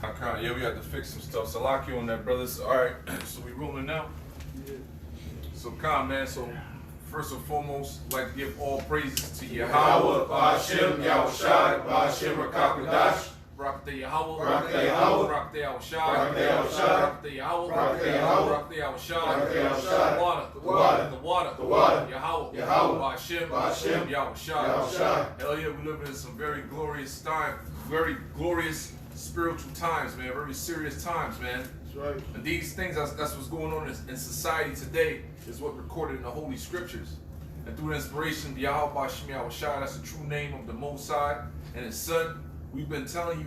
Okay, yeah, we had to fix some stuff. So lock you on that, brothers. All right, so we rolling now. Yeah. So calm, man. So first and foremost, I'd like to give all praises to Yahweh, Ba'ashem, Yahushai, Ba'ashem, Rakakadash. Rock the Yahweh, Rock the Yahweh, Rock the Yahushai, Rock the Yahushai, Rock the Yahweh, Rock the Yahweh, Rock the Yahushai, Rock the Yahushai, the water, the water, the water, the water, Yahweh, Yahweh, Ba'ashem, Ba'ashem, Yahushai. Yahushai. Hell yeah, we live in some very glorious time, very glorious spiritual times, man. Very serious times, man. That's right. And these things, that's what's going on in society today, is what recorded in the Holy Scriptures. And through the inspiration of Yahweh Ba'ashem Yahushai, that's the true name of the Most High and His Son. We've been telling you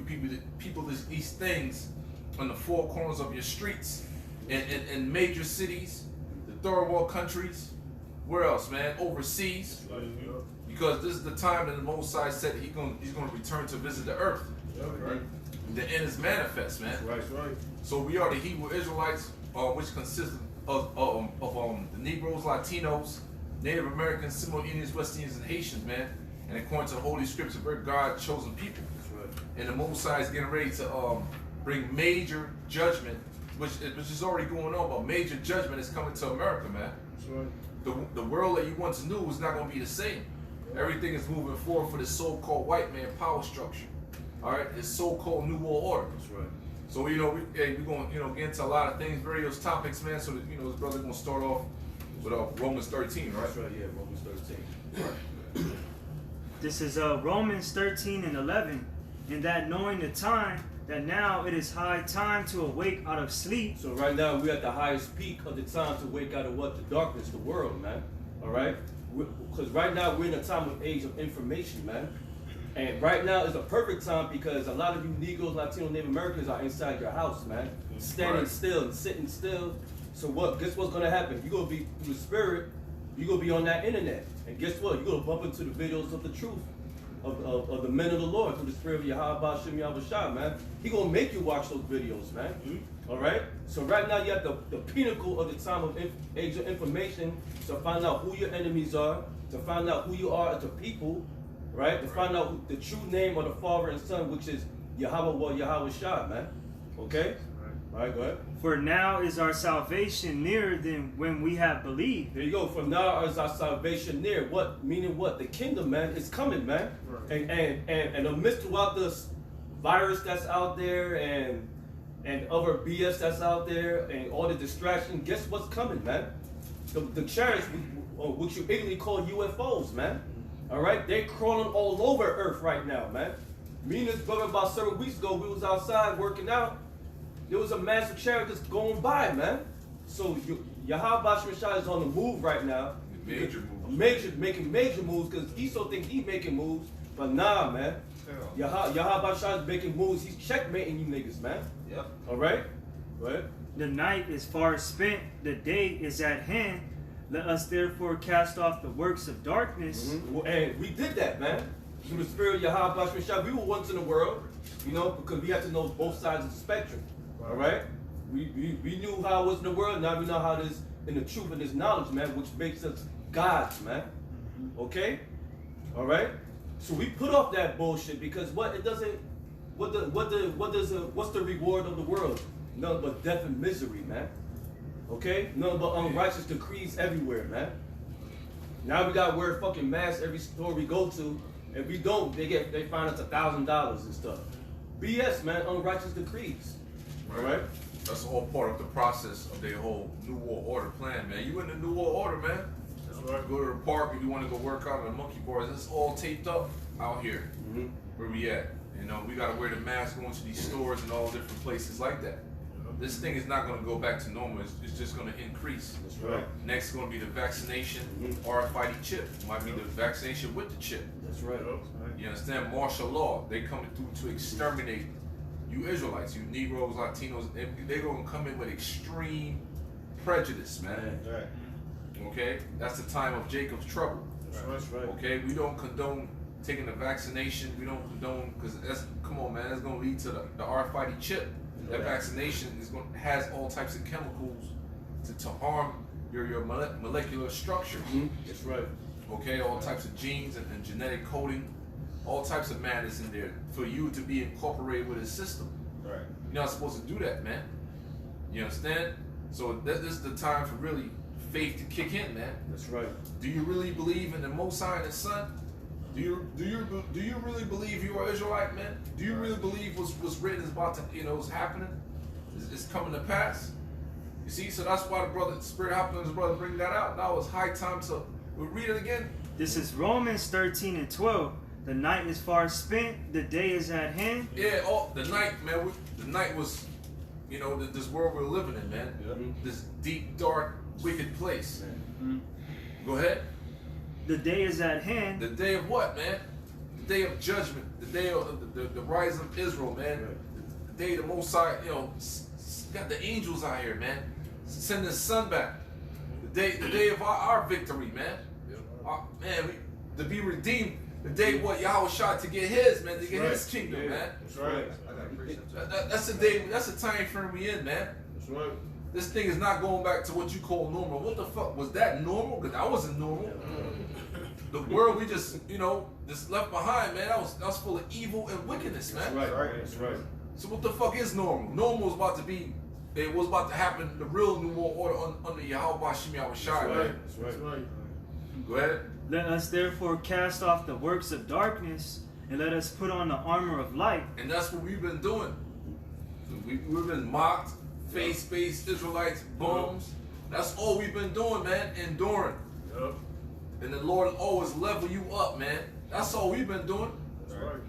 people these things on the four corners of your streets, in major cities, the third world countries, where else, man? Overseas. Because this is the time that the Most High said that He's going to return to visit the earth. Right. The end is manifest, man. Right. So we are the Hebrew Israelites, which consist of the Negroes, Latinos, Native Americans, Seminole Indians, West Indians, and Haitians, man. And according to the Holy Scripture, we're God's chosen people. And the Most High is getting ready to bring major judgment, which is already going on, but major judgment is coming to America, man. That's right. The world that you once knew is not going to be the same. Everything is moving forward for this so-called white man power structure. All right, this so-called New World Order. That's right. So we're going to get into a lot of things, various topics, man. So that, this brother going to start off with Romans 13, right? That's right. Yeah, Romans 13. Right. This is Romans 13 and 11. And that knowing the time, that now it is high time to awake out of sleep. So right now we're at the highest peak of the time to wake out of what? The darkness, the world, man. All right? Because right now we're in a time of age of information, man. And right now is a perfect time because a lot of you Negroes, Latino, Native Americans are inside your house, man. Standing still and sitting still. So what? Guess what's going to happen? You're going to be, through the spirit, you're going to be on that internet. And guess what? You're going to bump into the videos of the truth. Of the men of the Lord through the spirit of Yahweh Ba'ashem Yahushai, man. He gonna make you watch those videos, man. All right. So right now you're at the pinnacle of the time of age of information to find out who your enemies are, to find out who you are as a people, right? To find out the true name of the Father and Son, which is Yahweh Yahushai, man. Okay. All right. Go ahead. For now is our salvation nearer than when we have believed. There you go. From now is our salvation near. What? Meaning what? The kingdom, man, is coming, man. Right. And amidst throughout this virus that's out there and other BS that's out there and all the distraction, guess what's coming, man? The chariots, which you ignorantly call UFOs, man. All right? They're crawling all over Earth right now, man. Me and this brother about several weeks ago, we was outside working out. There was a massive chariot just going by, man. So Yahweh Ba'ashem Yahushai is on the move right now. Major moves. Making major moves because he so think he making moves, but nah, man. Yahweh Ba'ashem Yahushai is making moves. He's checkmating you niggas, man. Yep. All right. Right. The night is far spent, the day is at hand. Let us therefore cast off the works of darkness. And we did that, man. Through the spirit of Yahweh Ba'ashem Yahushai, we were once in the world, because we had to know both sides of the spectrum. All right, we knew how it was in the world. Now we know how it is in the truth and this knowledge, man, which makes us gods, man. Okay, all right. So we put off that bullshit because what's the reward of the world? Nothing but death and misery, man. Okay, nothing but unrighteous decrees everywhere, man. Now we gotta wear fucking masks every store we go to. If we don't, they fine us $1,000 and stuff. BS, man, unrighteous decrees. Right. That's all part of the process of their whole New World Order plan, man. You in the New World Order, man. That's right. Go to the park if you want to go work out on the monkey bars. It's all taped up out here. Where we at? We got to wear the mask going to these stores and all different places like that. This thing is not going to go back to normal. It's just going to increase. That's right. Next is going to be the vaccination RFID chip. Might be the vaccination with the chip. That's right. You understand? Martial law. They coming through to exterminate you Israelites, you Negroes, Latinos. They're going to come in with extreme prejudice, man. Right. Okay? That's the time of Jacob's trouble. That's right. Okay? We don't condone taking the vaccination. We don't condone, because come on, man, that's going to lead to the RFID chip. That vaccination has all types of chemicals to harm your molecular structure. That's right. Okay, all types of genes and genetic coding, all types of madness in there for you to be incorporated with a system. Right. You're not supposed to do that, man. You understand? So this is the time for really faith to kick in, man. That's right. Do you really believe in the Most High and His Son? Do you really believe you are Israelite, man? Do you really believe what's written is about to, is happening? It's coming to pass? You see, so that's why the brother, Spirit hopped on his brother, bring that out. Now it's high time to read it again. This is Romans 13 and 12. The night is far spent, the day is at hand. Yeah, the night, man. The night was, this world we're living in, man. Yeah. This deep, dark, wicked place. Mhm. Go ahead. The day is at hand. The day of what, man? The day of judgment. The day of the rise of Israel, man. Right. The day the Most High, got the angels out here, man. Send the sun back. The day of our victory, man. To be redeemed. The day what Yahweh shot to get his, man, to get his kingdom, man. That's right. That's the day. That's the time frame we in, man. That's right. This thing is not going back to what you call normal. What the fuck was that normal? Because that wasn't normal. The world we just left behind, man. That was full of evil and wickedness, man. That's right. That's right. So what the fuck is normal? Normal was about to be. It was about to happen. The real new world order under Yahweh Shem Yahweh Shai, man. That's right. Go ahead. Let us therefore cast off the works of darkness, and let us put on the armor of light. And that's what we've been doing. We've been mocked, face-based Israelites, bums. That's all we've been doing, man. Enduring. Yep. And the Lord will always level you up, man. That's all we've been doing. That's right.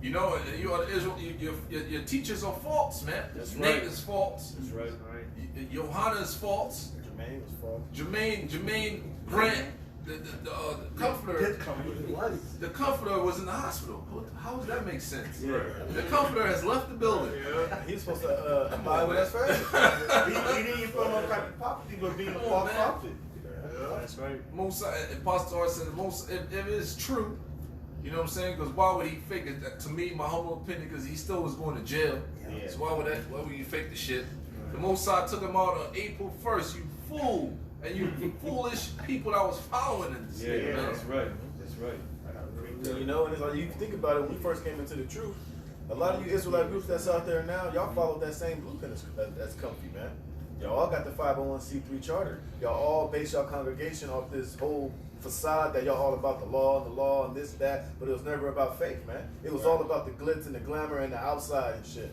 You are Israel. Your teachers are false, man. That's Nate right. is false. That's right. Johanna is false. Jermaine was false. Jermaine Grant, the comforter. The comforter was in the hospital. How does that make sense? Yeah. The comforter has left the building. Yeah. He was supposed to abide with us first. He didn't even put no type of prophecy, but being a Come on, false man. prophet. That's right. Most Pastor R said if it is true, you know what I'm saying? Because why would he fake it? To me, my humble opinion, because he still was going to jail. Yeah. So why would you fake the shit? The Most High took him out on April 1st. You fool, and you foolish people that was following him. Yeah, that's right. That's right. And it's like you think about it, when we first came into the truth, a lot of you Israelite groups that's out there now, y'all followed that same blueprint that's comfy, man. Y'all all got the 501c3 charter. Y'all all base y'all congregation off this whole facade that y'all all about the law and this, that, but it was never about faith, man. It was all about the glitz and the glamour and the outside and shit.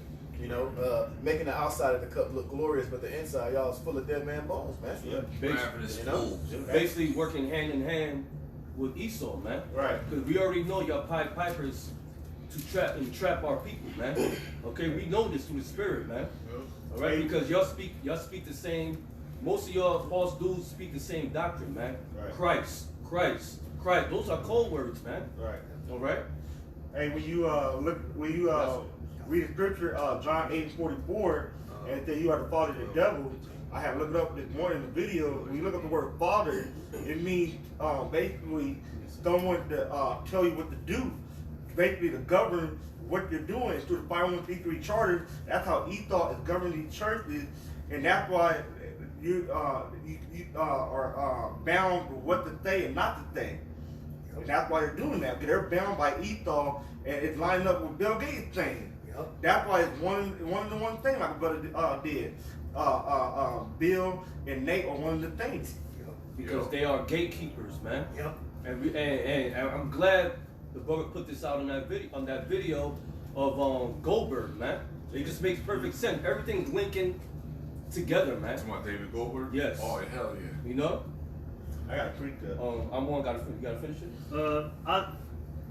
Making the outside of the cup look glorious, but the inside, y'all is full of dead man bones, man. Yeah. Rapping is fools. Basically working hand in hand with Esau, man. Right. Because we already know y'all Pied Pipers to trap our people, man. Okay, we know this through the spirit, man. All right, because y'all speak the same. Most of y'all false dudes speak the same doctrine, man. Right. Christ. Those are code words, man. Right. All right. Hey, when you read the scripture, John 8:44, and then you are the father of the devil. I have looked up this morning in the video. When you look up the word father, it means basically someone to tell you what to do, basically to govern what you're doing. It's through the 501c3 charter. That's how Esau is governing these churches, and that's why you are bound with what to say and not to say. And that's why they're doing that, because they're bound by Esau, and it's lining up with Bill Gates saying. That's why it's one of the one thing like brother did. Bill and Nate are one of the things. Because they are gatekeepers, man. Yep. And I'm glad the brother put this out on that video of Goldberg, man. It just makes perfect sense. Everything's linking together, man. Talking about David Goldberg? Yes. Oh, hell yeah. You know? I got to tweet that. You gotta finish it?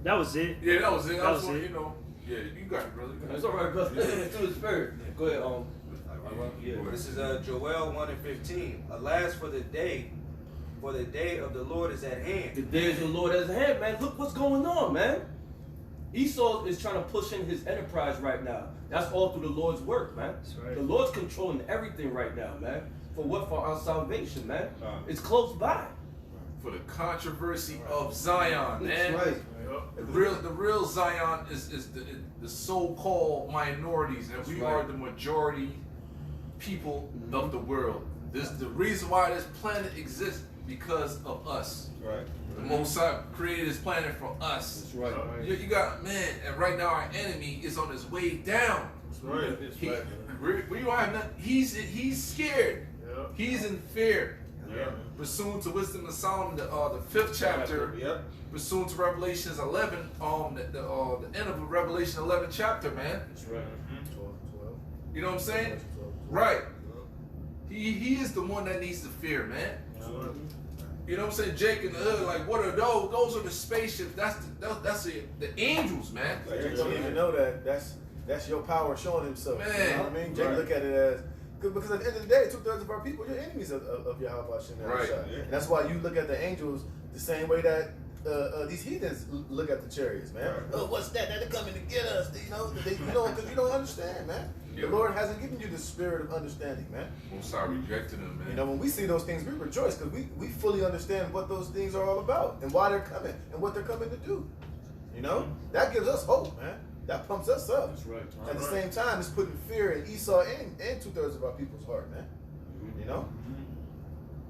That was it. Yeah, that was it. That was what, it. Yeah, you got it, brother. It's all right, brother. Through the spirit. Go ahead. Yeah. This is Joel 1:15. Alas, for the day of the Lord is at hand. The day of the Lord is at hand, man. Look what's going on, man. Esau is trying to push in his enterprise right now. That's all through the Lord's work, man. That's right. The Lord's controlling everything right now, man. For what? For our salvation, man. It's close by. For the controversy of Zion, man. That's right. The real Zion is the so-called minorities, and we are the majority people of the world. This the reason why this planet exists because of us. Right. The Most High created this planet for us. That's right. You got, man, and right now our enemy is on his way down. right. We don't have nothing. He's scared. Yeah. He's in fear. Yeah. Pursuant to Wisdom and Solomon, the 5th chapter. Yep. Pursuant to Revelations 11, the end of Revelation 11 chapter, man. That's right. 12. You know what I'm saying? 12. Right. He is the one that needs to fear, man. You know what I'm saying? Jake and the hood, like, what are those? Those are the spaceships. That's the angels, man. Like, you don't even know that's your power showing himself. Man. You know what I mean? Jake look at it as because at the end of the day, 2/3 of our people, you're enemies of Yahweh Shem. Right. Yeah. And that's why you look at the angels the same way that these heathens look at the chariots, man. Right. Oh, what's that? They're coming to get us. Because you don't understand, man. Yeah. The Lord hasn't given you the spirit of understanding, man. Most I rejected him, man. You know, when we see those things, we rejoice because we fully understand what those things are all about and why they're coming and what they're coming to do. You know, that gives us hope, man. That pumps us up. That's right. At the same time, it's putting fear in Esau and 2/3 of our people's heart, man. You know?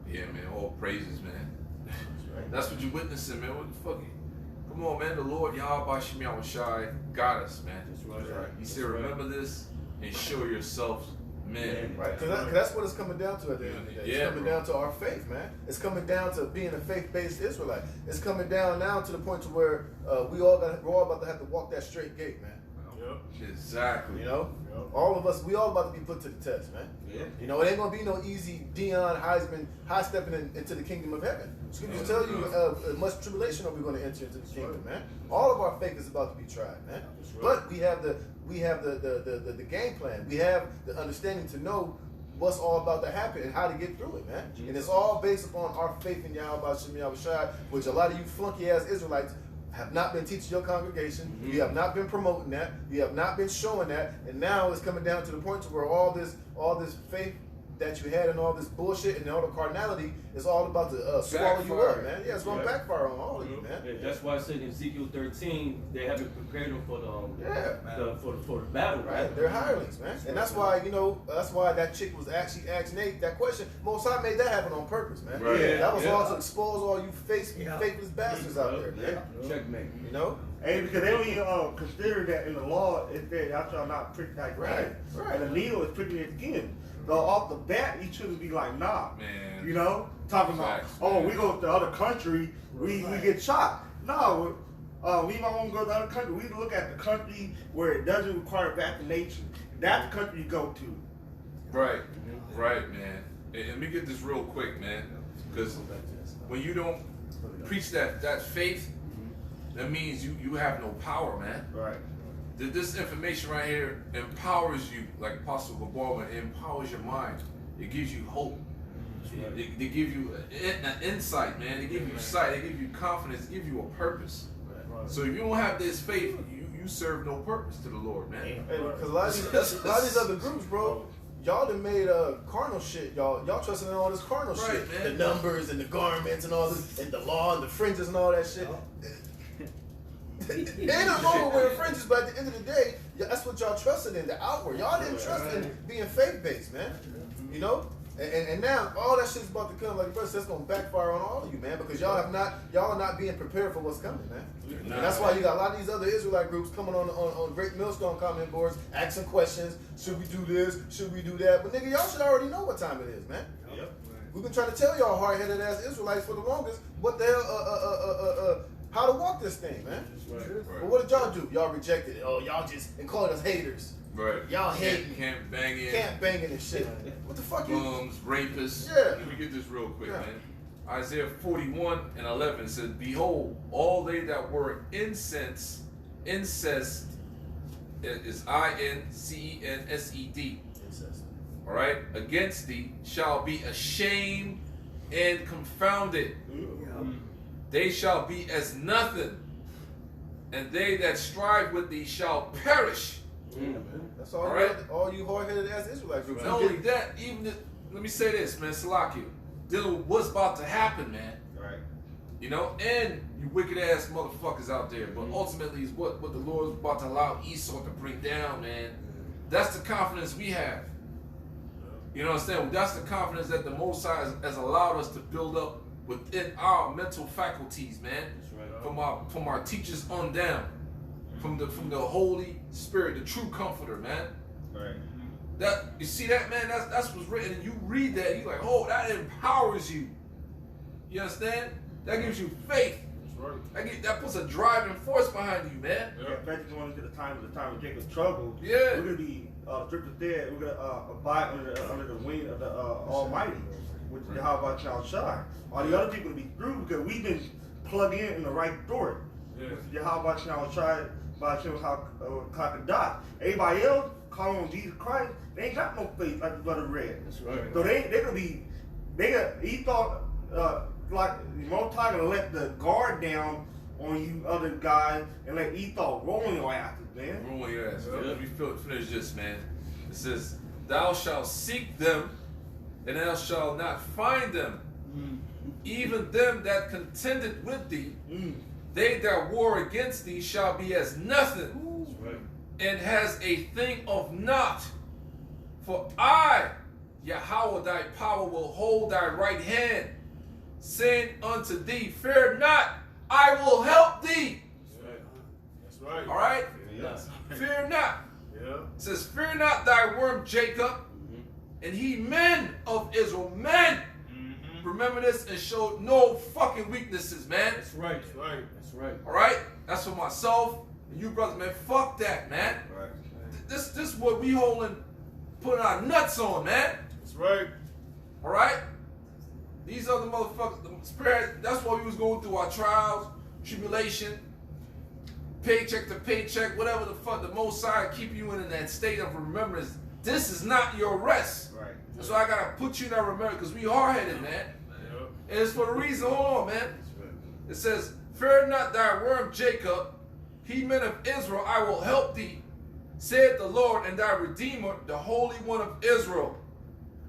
Yeah, man. All praises, man. Right. That's what you're witnessing, man. What the fuck? Come on, man. The Lord Yahweh Shem Yahushai got us, man. That's right. He said, remember this and show yourselves men. Right, because that's what it's coming down to at the end of the day. It's Yeah, coming bro. down to our faith, man. It's coming down to being a faith-based Israelite. It's coming down now to the point to where we're all about to have to walk that straight gate, man. Exactly. You know, all of us, we all about to be put to the test, man. Yeah. You know, it ain't gonna be no easy Dion Heisman high stepping into the kingdom of heaven. Scriptures tell you much tribulation are we going to enter into the kingdom, man. All of our faith is about to be tried, man. But we have the game plan. We have the understanding to know what's all about to happen and how to get through it, man. And it's all based upon our faith in Yahweh Shem Yahushai, which a lot of you flunky ass Israelites have not been teaching your congregation. You have not been promoting that. You have not been showing that. And now it's coming down to the point to where all this faith that you had and all this bullshit and all the carnality is all about to swallow you up, man. Yeah, it's going to backfire on all of you, man. Yeah, that's why I said in Ezekiel 13 they haven't prepared them for the battle, Right, they're hirelings, man. And that's why, that's why that chick was actually asking Nate that question. Most High made that happen on purpose, man. Right. Yeah. That was all to expose all you faithless bastards out there, man. Checkmate. You know? And because they don't even consider that in the law, it said, "Thou shalt not prick thy grain." Right. And the needle is pricking its skin. So off the bat, you shouldn't be like, nah. Man. You know? Talking about, Facts, oh, man. we go to the other country, we get shot. No, we might want to go to the other country. We look at the country where it doesn't require vaccination. That's the country you go to. Right. Right, man. And let me get this real quick, man. Because when you don't preach that faith, that means you have no power, man. Right. This information right here empowers you, like Apostle Gabarman, it empowers your mind. It gives you hope. They give you an insight, man. They give you sight. They give you confidence. They give you a purpose. So if you don't have this faith, you serve no purpose to the Lord, man. Hey, because a lot of these other groups, bro, y'all done made carnal shit. Y'all trusting in all this carnal shit. Man. The numbers and the garments and all this, and the law and the fringes and all that shit. Ain't nothing wrong with wearing fringes, but at the end of the day, that's what y'all trusted in, the outward. Y'all didn't trust in being faith-based, man. You know? And now all that shit's about to come, like brother said, it's gonna backfire on all of you, man, because y'all are not being prepared for what's coming, man. And that's why you got a lot of these other Israelite groups coming on Great Millstone comment boards, asking questions, should we do this, should we do that? But nigga, y'all should already know what time it is, man. Yep. We've been trying to tell y'all hard-headed ass Israelites for the longest what the hell how to walk this thing, man. Right. But what did y'all do? Y'all rejected it. Oh, y'all just and called us haters. Right. Y'all hating. Camp banging. Camp banging and shit. What the fuck you? Bums, rapists. Yeah. Let me get this real quick, Yeah. man. Isaiah 41:11 says, "Behold, all they that were incest is INCENSED. All right, against thee shall be ashamed and confounded. They shall be as nothing, and they that strive with thee shall perish." That's all. All right. All you hard-headed ass Israelite groups. Not only that, let me say this, man, Salakia, dealing with what's about to happen, man. Right. You know, and you wicked ass motherfuckers out there. But ultimately, is what the Lord is about to allow Esau to bring down, man. That's the confidence we have. You know what I'm saying? That's the confidence that the Most High has allowed us to build up within our mental faculties, man. From our teachers on down, from the Holy Spirit, the true Comforter, man. Right. That you see that, man? That's what's written, and you read that, you're like, oh, that empowers you. You understand? That gives you faith. That's right. That puts a driving force behind you, man. Yeah, especially going into the time of Jacob's trouble. Yeah. We're gonna be scripture said we're gonna abide under the wing of the Almighty, which is Yahweh shall shine. All the other people to be through because we've been plugged in the right door. Yeah. Yahweh shall shine by Shem Hakadah. Everybody else calling on Jesus Christ, they ain't got no faith like the blood of red. That's right. So he thought like the Most High gonna let the guard down on you other guys and let Esau roll in your asses, man. Roll your ass. Yeah. Let me finish this, man. It says, thou shalt seek them, and thou shalt not find them. Even them that contended with thee, they that war against thee shall be as nothing, That's right. and has a thing of naught. For I, Yahweh thy power, will hold thy right hand, saying unto thee, fear not, I will help thee. That's right. All right? Yes. Fear not. Yeah. It says, fear not thy worm Jacob, and he men of Israel, men. Remember this and show no fucking weaknesses, man. That's right. That's right. That's right. All right? That's for myself and you, brother, man. Fuck that, man. Right. This is what we holding, putting our nuts on, man. That's right. All right? These other motherfuckers, the spirit, that's why we was going through our trials, tribulation, paycheck to paycheck, whatever the fuck, the Most High keep you in that state of remembrance. This is not your rest. Right. That's why I gotta put you in that remembrance, because we hard-headed, man. Yeah. And it's for the reason, hold on, man. It says, fear not thy worm Jacob, he men of Israel, I will help thee, said the Lord, and thy Redeemer, the Holy One of Israel.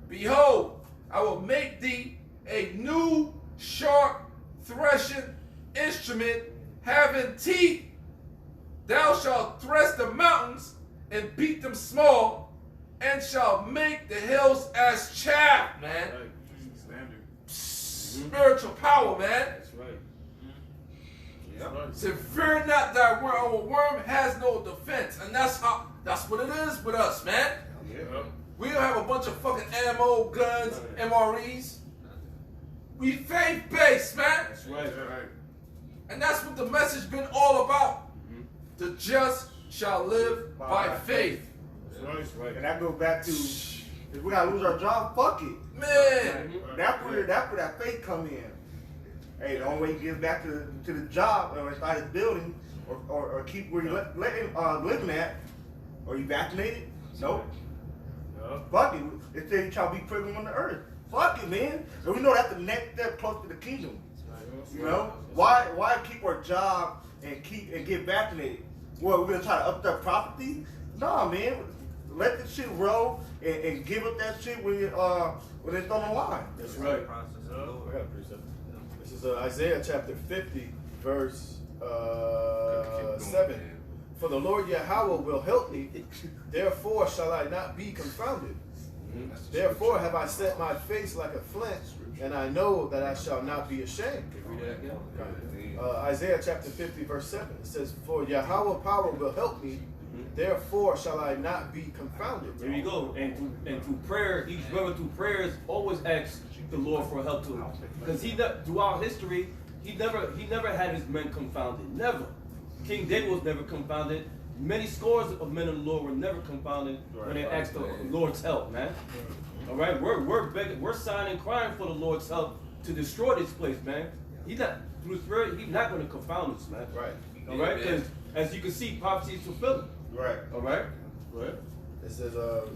Behold, I will make thee a new sharp threshing instrument having teeth. Thou shalt thresh the mountains and beat them small, and shall make the hills as chaff, man. Right. Standard. Spiritual power, man. That's right. That's right. Say, fear not thy worm. A worm has no defense. And that's what it is with us, man. Yeah. We don't have a bunch of fucking ammo, guns, MREs. We faith-based, man. That's right. Right. And that's what the message been all about. The just shall live by faith. That's right. And that goes back to if we gotta lose our job, fuck it. Man. That's where that faith come in. Hey, the only way you get back to the job or start his building or keep where you living at, are you vaccinated? Nope. Yeah. Fuck it. It said you try to be privileged on the earth. Fuck it, man. And we know that's the next step close to the kingdom. You know? Why keep our job and get vaccinated? Well, we're gonna try to up that property? Nah, man. Let the shit roll and give up that shit when it's on the line. That's right. I got a precept. This is Isaiah chapter 50, verse 7. For the Lord Yahweh will help me, therefore shall I not be confounded. Therefore have I set my face like a flint, and I know that I shall not be ashamed. Read that again. Isaiah chapter 50, verse 7. It says, for Yahweh power will help me, therefore shall I not be confounded. There you go. And through prayer, each brother through prayers always asks the Lord for help to him. Because throughout history, he never had his men confounded. Never. King David was never confounded. Many scores of men of the Lord were never confounded when they asked the Lord's help, man. All right, we're begging, we're sighing and crying for the Lord's help to destroy this place, man. He's not through the Spirit. He's not going to confound us, man. Right. All right, because as you can see, prophecy is fulfilling. Right. All right. Right. It says,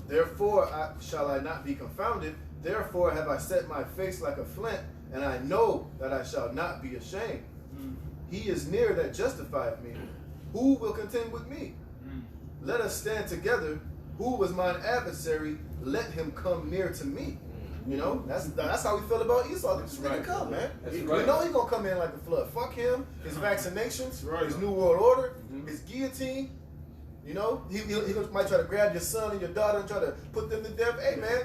therefore shall I not be confounded, therefore have I set my face like a flint, and I know that I shall not be ashamed. He is near that justifieth me. Who will contend with me? Let us stand together. Who was mine adversary? Let him come near to me. You know, that's how we feel about Esau. This nigga come, man. That's We right. know he's gonna come in like a flood. Fuck him, his vaccinations, Right. his new world order, his guillotine. You know, he might try to grab your son and your daughter and try to put them to death. Hey, man,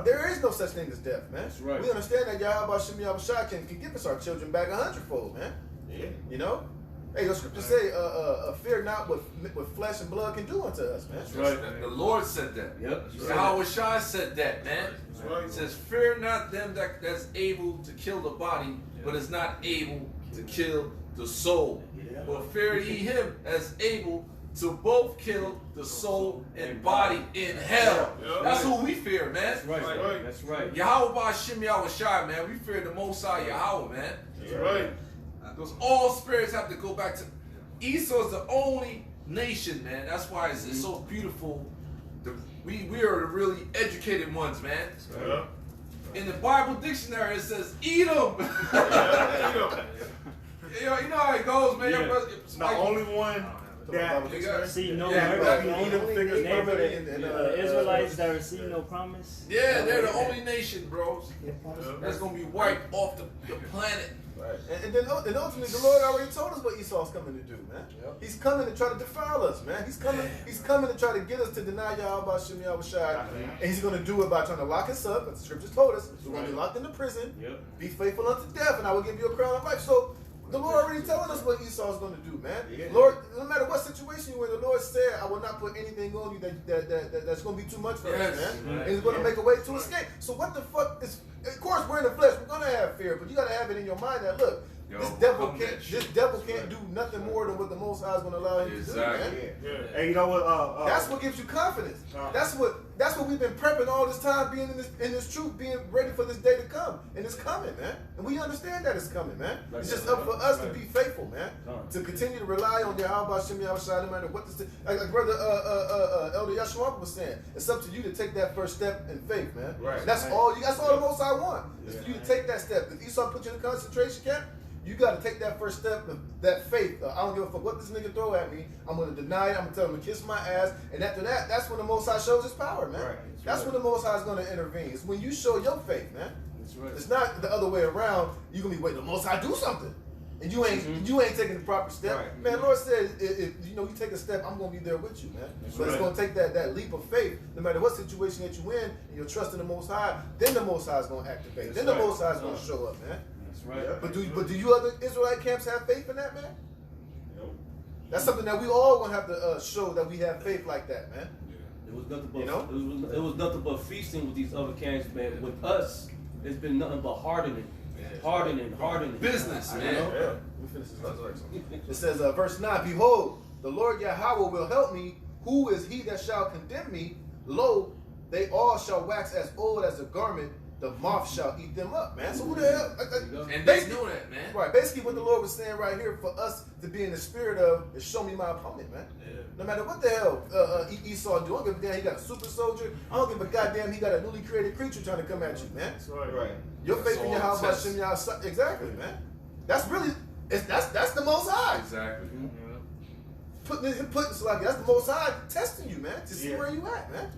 there is no such thing as death, man. That's right. We understand that Yahweh Shem Yahweh can give us our children back 100-fold, man. Yeah. You know, Hey, the scriptures say, fear not what flesh and blood can do unto us, man. That's right. The Lord said that. Yep. Yahweh Shai said that, man. That's right. It says, fear not them that's able to kill the body, but is not able to kill the soul. But fear ye him as able to both kill the soul and body in hell. Yeah. That's who we fear, man. That's right. Right. That's right. Yahweh Ba'Shem Yahweh Shai, man. We fear the Most High Yahweh, man. That's right. Because all spirits have to go back to Esau's the only nation, man. That's why it's so beautiful. We are the really educated ones, man. Yeah. In the Bible dictionary, it says Edom. You know how it goes, man. Yeah. Your brother, The only one that See no Yeah, mercy. the only figures neighbor permanent in- The Israelites that receive no promise. yeah, they're the only nation, bros. That's gonna be wiped off the planet. Right. And then ultimately, the Lord already told us what Esau's coming to do, man. Yep. He's coming to try to defile us, man. He's coming to try to get us to deny Yahweh Shem Yahweh Shai. And he's going to do it by trying to lock us up, because the scriptures told us we're going to be locked into prison. Yep. Be faithful unto death, and I will give you a crown of life. So the Lord already telling us what Esau's going to do, man. Yeah. Lord, no matter what situation you're in, the Lord said, I will not put anything on you that's going to be too much for Yes. us, man. Right. And he's going to make a way to escape. So what the fuck is? Of course, we're in the flesh. We're going to have fear, but you got to have it in your mind that look. Yo, This devil come can't. that shit. This devil can't do nothing more than what the Most High is going to allow him Exactly. to do, man. Yeah. And you know what? That's what gives you confidence. That's what we've been prepping all this time, being in this truth, being ready for this day to come, and it's coming, man. And we understand that it's coming, man. It's just up for us to be faithful, man. To continue to rely on Yahweh Shem Yahweh Shai, no matter what the like brother Elder Yashua was saying. It's up to you to take that first step in faith, man. Right. And that's all. That's all the Most High want. Is for you to take that step. If Esau put you in a concentration camp, you got to take that first step of that faith. I don't give a fuck what this nigga throw at me. I'm going to deny it. I'm going to tell him to kiss my ass. And after that, that's when the Most High shows his power, man. Right. That's when the Most High is going to intervene. It's when you show your faith, man. That's right. It's not the other way around. You're going to be waiting the Most High do something. And you ain't taking the proper step. Right. Man, Lord said, if you take a step, I'm going to be there with you, man. But it's going to take that leap of faith, no matter what situation that you're in, and you're trusting the Most High, then the Most High is going to activate. Then the Most High is going to show up, man. That's right. But do you other Israelite camps have faith in that, man? That's something that we all gonna have to show that we have faith like that, man. It was nothing but You know? it was nothing but feasting with these other camps, man. With us, it's been nothing but hardening. Business, You man. know? Yeah. Let me finish this last verse. It says, verse 9, Behold, the Lord Yahweh will help me. Who is he that shall condemn me? Lo, they all shall wax as old as a garment. The moth shall eat them up, man. So who the hell? And they know that, man. Right. Basically, what the Lord was saying right here for us to be in the spirit of is show me my opponent, man. No matter what the hell Esau do, I don't give a damn. He got a super soldier. I don't give a goddamn. He got a newly created creature trying to come at you, man. That's right. Right. Your That's faith in all Yahweh it says. Shem Yahweh. Exactly, man. That's really that's the Most High. Exactly. Putting so like that's the Most High testing you, man, to see Yeah. where you at, man.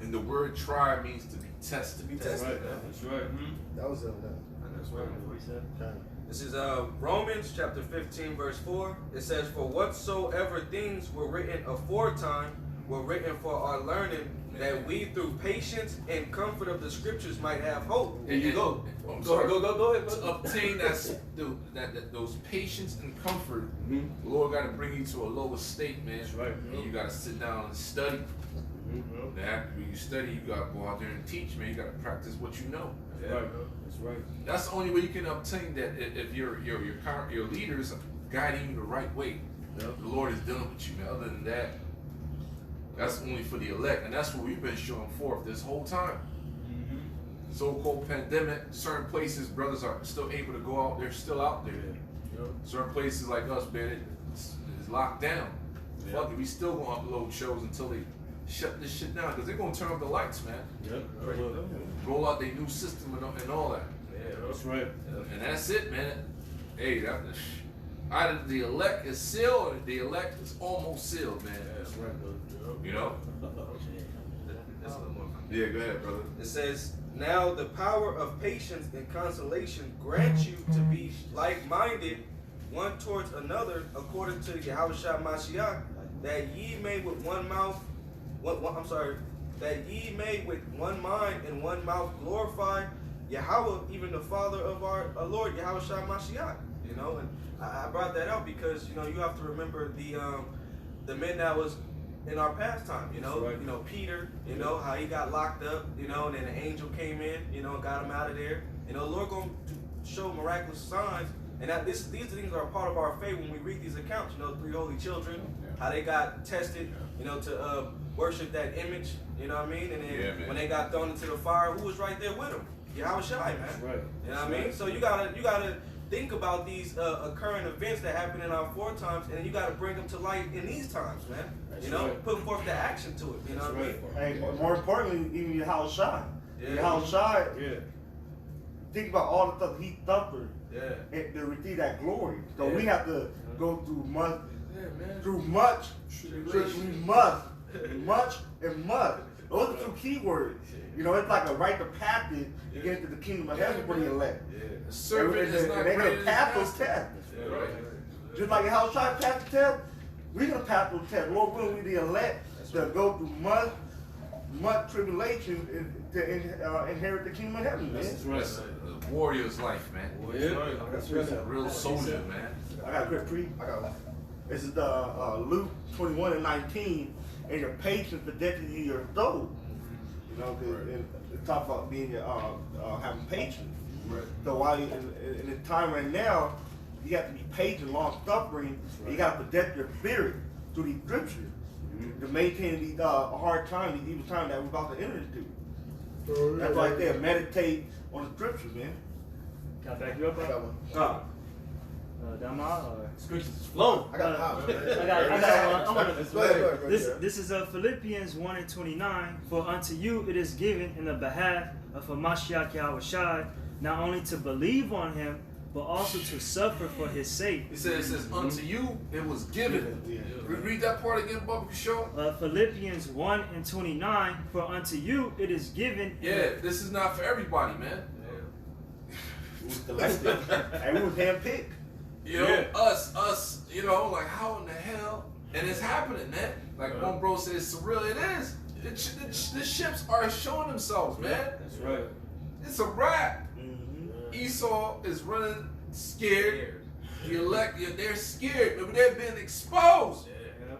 And the word try means to be tested. To be That's tested, right. man. That's right. That was That's right. okay. This is Romans chapter 15, verse 4. It says, For whatsoever things were written aforetime were written for our learning, that we through patience and comfort of the scriptures might have hope. There you go. I'm Go sorry. ahead. To obtain those patience and comfort, the Lord got to bring you to a lower state, man. That's right. And you got to sit down and study. Then after you study, you got to go out there and teach, man. You got to practice what you know. That's right. That's right. That's the only way you can obtain that. If your leaders are guiding you the right way, the Lord is dealing with you, man. Other than that, that's only for the elect, and that's what we've been showing forth this whole time. So-called pandemic, certain places, brothers are still able to go out. They're still out there. Certain places like us, man, it's locked down. Fuck it, we still gonna upload shows until they shut this shit down, because they're gonna turn off the lights, man. Yep. Roll out their new system and all that. That's right. And that's it, man. Hey, either the elect is sealed or the elect is almost sealed, man. That's right, brother. You know? That's a little more. Yeah, go ahead, brother. It says, Now the power of patience and consolation grants you to be like-minded one towards another, according to Yahushua Mashiach, that ye may with one mouth, that ye may with one mind and one mouth glorify Yahweh, even the Father of our Lord Yahushua Mashiach. You know, and I brought that up because you know you have to remember the men that was in our pastime. You know, Right. you know Peter. You know how he got locked up. You know, and then an angel came in. You know, and got him out of there. You know, the Lord going to show miraculous signs, and that these things are a part of our faith when we read these accounts. You know, the 3 holy children, how they got tested. You know, to worship that image. You know what I mean? And then when they got thrown into the fire, who was right there with them? Yahushua, man. That's right. You know what I mean? So you gotta think about these current events that happen in our times, and then you gotta bring them to light in these times, man. That's you know, right. put forth the action to it. You know what I mean? And more importantly, even Yahushua. Yeah. Yahushua, Yeah. think about all the stuff he suffered Yeah. and to receive that glory. So Yeah. we have to go through much, man. through much, much and much. Those are 2 key words. You know, it's like a right to passage to get into the kingdom of heaven for the elect. The servant is not And they're greater gonna than pass his those master. tests. Yeah, right. Just like how trying to pass the test, we're gonna pass those tests. Lord willing, we the elect to go through much tribulation to inherit the kingdom of heaven, man. That's right. That's a warrior's life, man. Yeah. That's a real soldier, man. I got a quick pre. I got one. This is Luke 21:19, and your patience protected you your soul. You know, it talks about being having patience. Right. So while you, in the time right now, you have to be patient, long suffering. Right. You got to protect your spirit through these scriptures to maintain these hard times, these evil times that we're about to enter into. That's why they meditate on the scriptures, man. Can I back you up? I got one. Dama or? Scriptures is flowing. I got a hot one. I got one. I'm gonna, Go ahead. this is Philippians 1:29. For unto you it is given in the behalf of Hamashiach Yahushua, not only to believe on him, but also to suffer for his sake. It says, unto you it was given. Read that part again, Bubba, you sure? Philippians 1:29. For unto you it is given. Yeah, this is not for everybody, man. And we was handpicked. You know, us, you know, like how in the hell? And it's happening, man. Like one bro says, it's surreal. It is. The ships are showing themselves, man. That's right. It's a wrap. Esau is running scared. The elect, they're scared. But they're being exposed.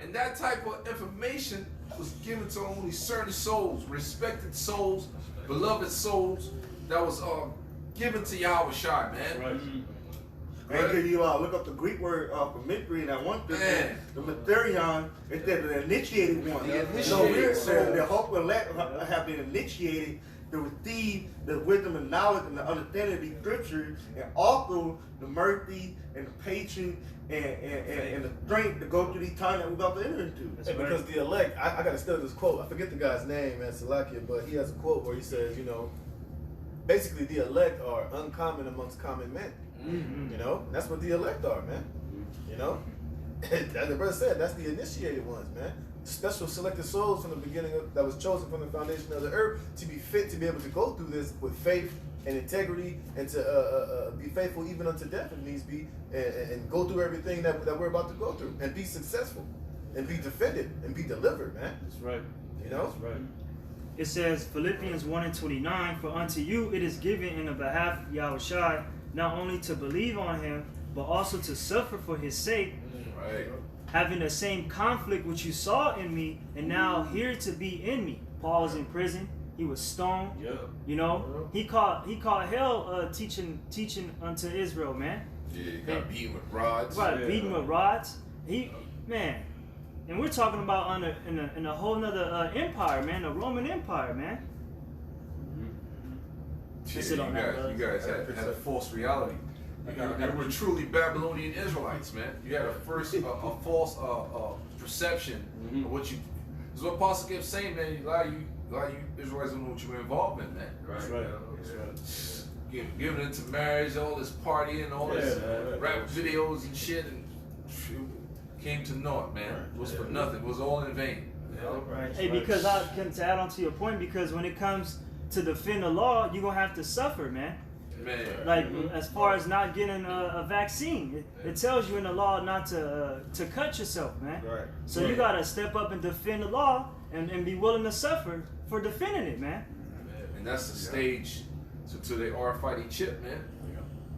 And that type of information was given to only certain souls, respected souls, beloved souls, that was given to Yahushua, man. Right. And can you look up the Greek word for mystery in that one thing? The mysterion is the initiated one. The So initiated. the hope elect have been initiated to receive the wisdom and knowledge and the understanding of these scriptures, and also the mercy and the patience and the strength to go through these times that we're about to enter into. Hey, because the elect, I got to steal this quote. I forget the guy's name, man, Salakia, but he has a quote where he says, you know, basically the elect are uncommon amongst common men. You know, and that's what the elect are, man. You know, as the brother said, that's the initiated ones, man. Special selected souls from the beginning that was chosen from the foundation of the earth to be fit to be able to go through this with faith and integrity, and to be faithful even unto death if needs be, and go through everything that we're about to go through, and be successful, and be defended, and be delivered, man. That's right. You know? That's right. It says Philippians 1:29. For unto you it is given in the behalf of Yahushua, not only to believe on him, but also to suffer for his sake, Right. having the same conflict which you saw in me, and now here to be in me. Paul was in prison. He was stoned. Yeah. You know, he caught hell teaching unto Israel, man. Yeah, you got beaten with rods. Right, Yeah. beating with rods. And we're talking about in a whole nother empire, man, the Roman Empire, man. Yeah, Sit on that, brother. you guys had a false reality. You were truly Babylonian Israelites, man. You had a false perception of what you. Is what Apostle kept saying, man. A lot of you Israelites don't know what you were involved in, man. That's right. That's right. Giving into marriage, all this partying, all this man. rap videos and shit, and came to naught, man. It was for nothing. It was all in vain. Hey, because to add on to your point, because when it comes to defend the law, you're gonna have to suffer, man. Man. Like as far as not getting a vaccine, it tells you in the law not to cut yourself, man. Right. So you gotta step up and defend the law and be willing to suffer for defending it, man. And that's the stage to the R fighting chip, man.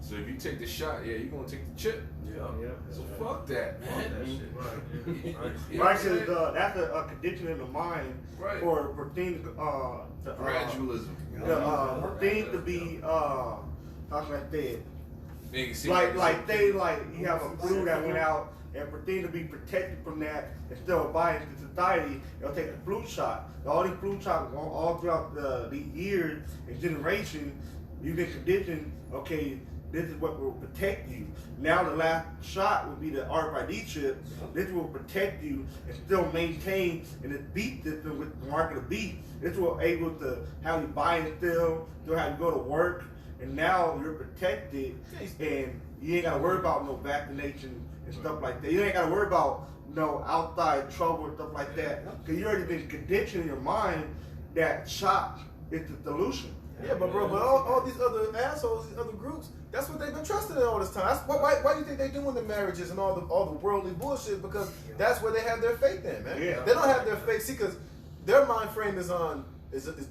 So if you take the shot, yeah, you're gonna take the chip. Yeah. So fuck that, man. That shit. Right. You know Right, what I'm because saying? that's a condition in the mind Right. for things Gradualism. for things to be how can I say it? Make it seem Like you have a flu that went out, and for things to be protected from that, instead of buying into society, they'll take the flu shot. All these flu shots all throughout the years and generations, you've been conditioned. Okay, this is what will protect you. Now the last shot will be the RFID chip. This will protect you and still maintain in this beat system with the market of beat. This will able to have you buy and still have you go to work, and now you're protected, and you ain't gotta worry about no vaccination and stuff like that. You ain't gotta worry about no outside trouble and stuff like that, because you already been conditioned in your mind that shot is the solution. Yeah, but bro, but all these other assholes, these other groups, that's what they've been trusting in all this time. That's why do you think they doing the marriages and all the worldly bullshit? Because that's where they have their faith in, man. Yeah. They don't have their faith, see, because their mind frame is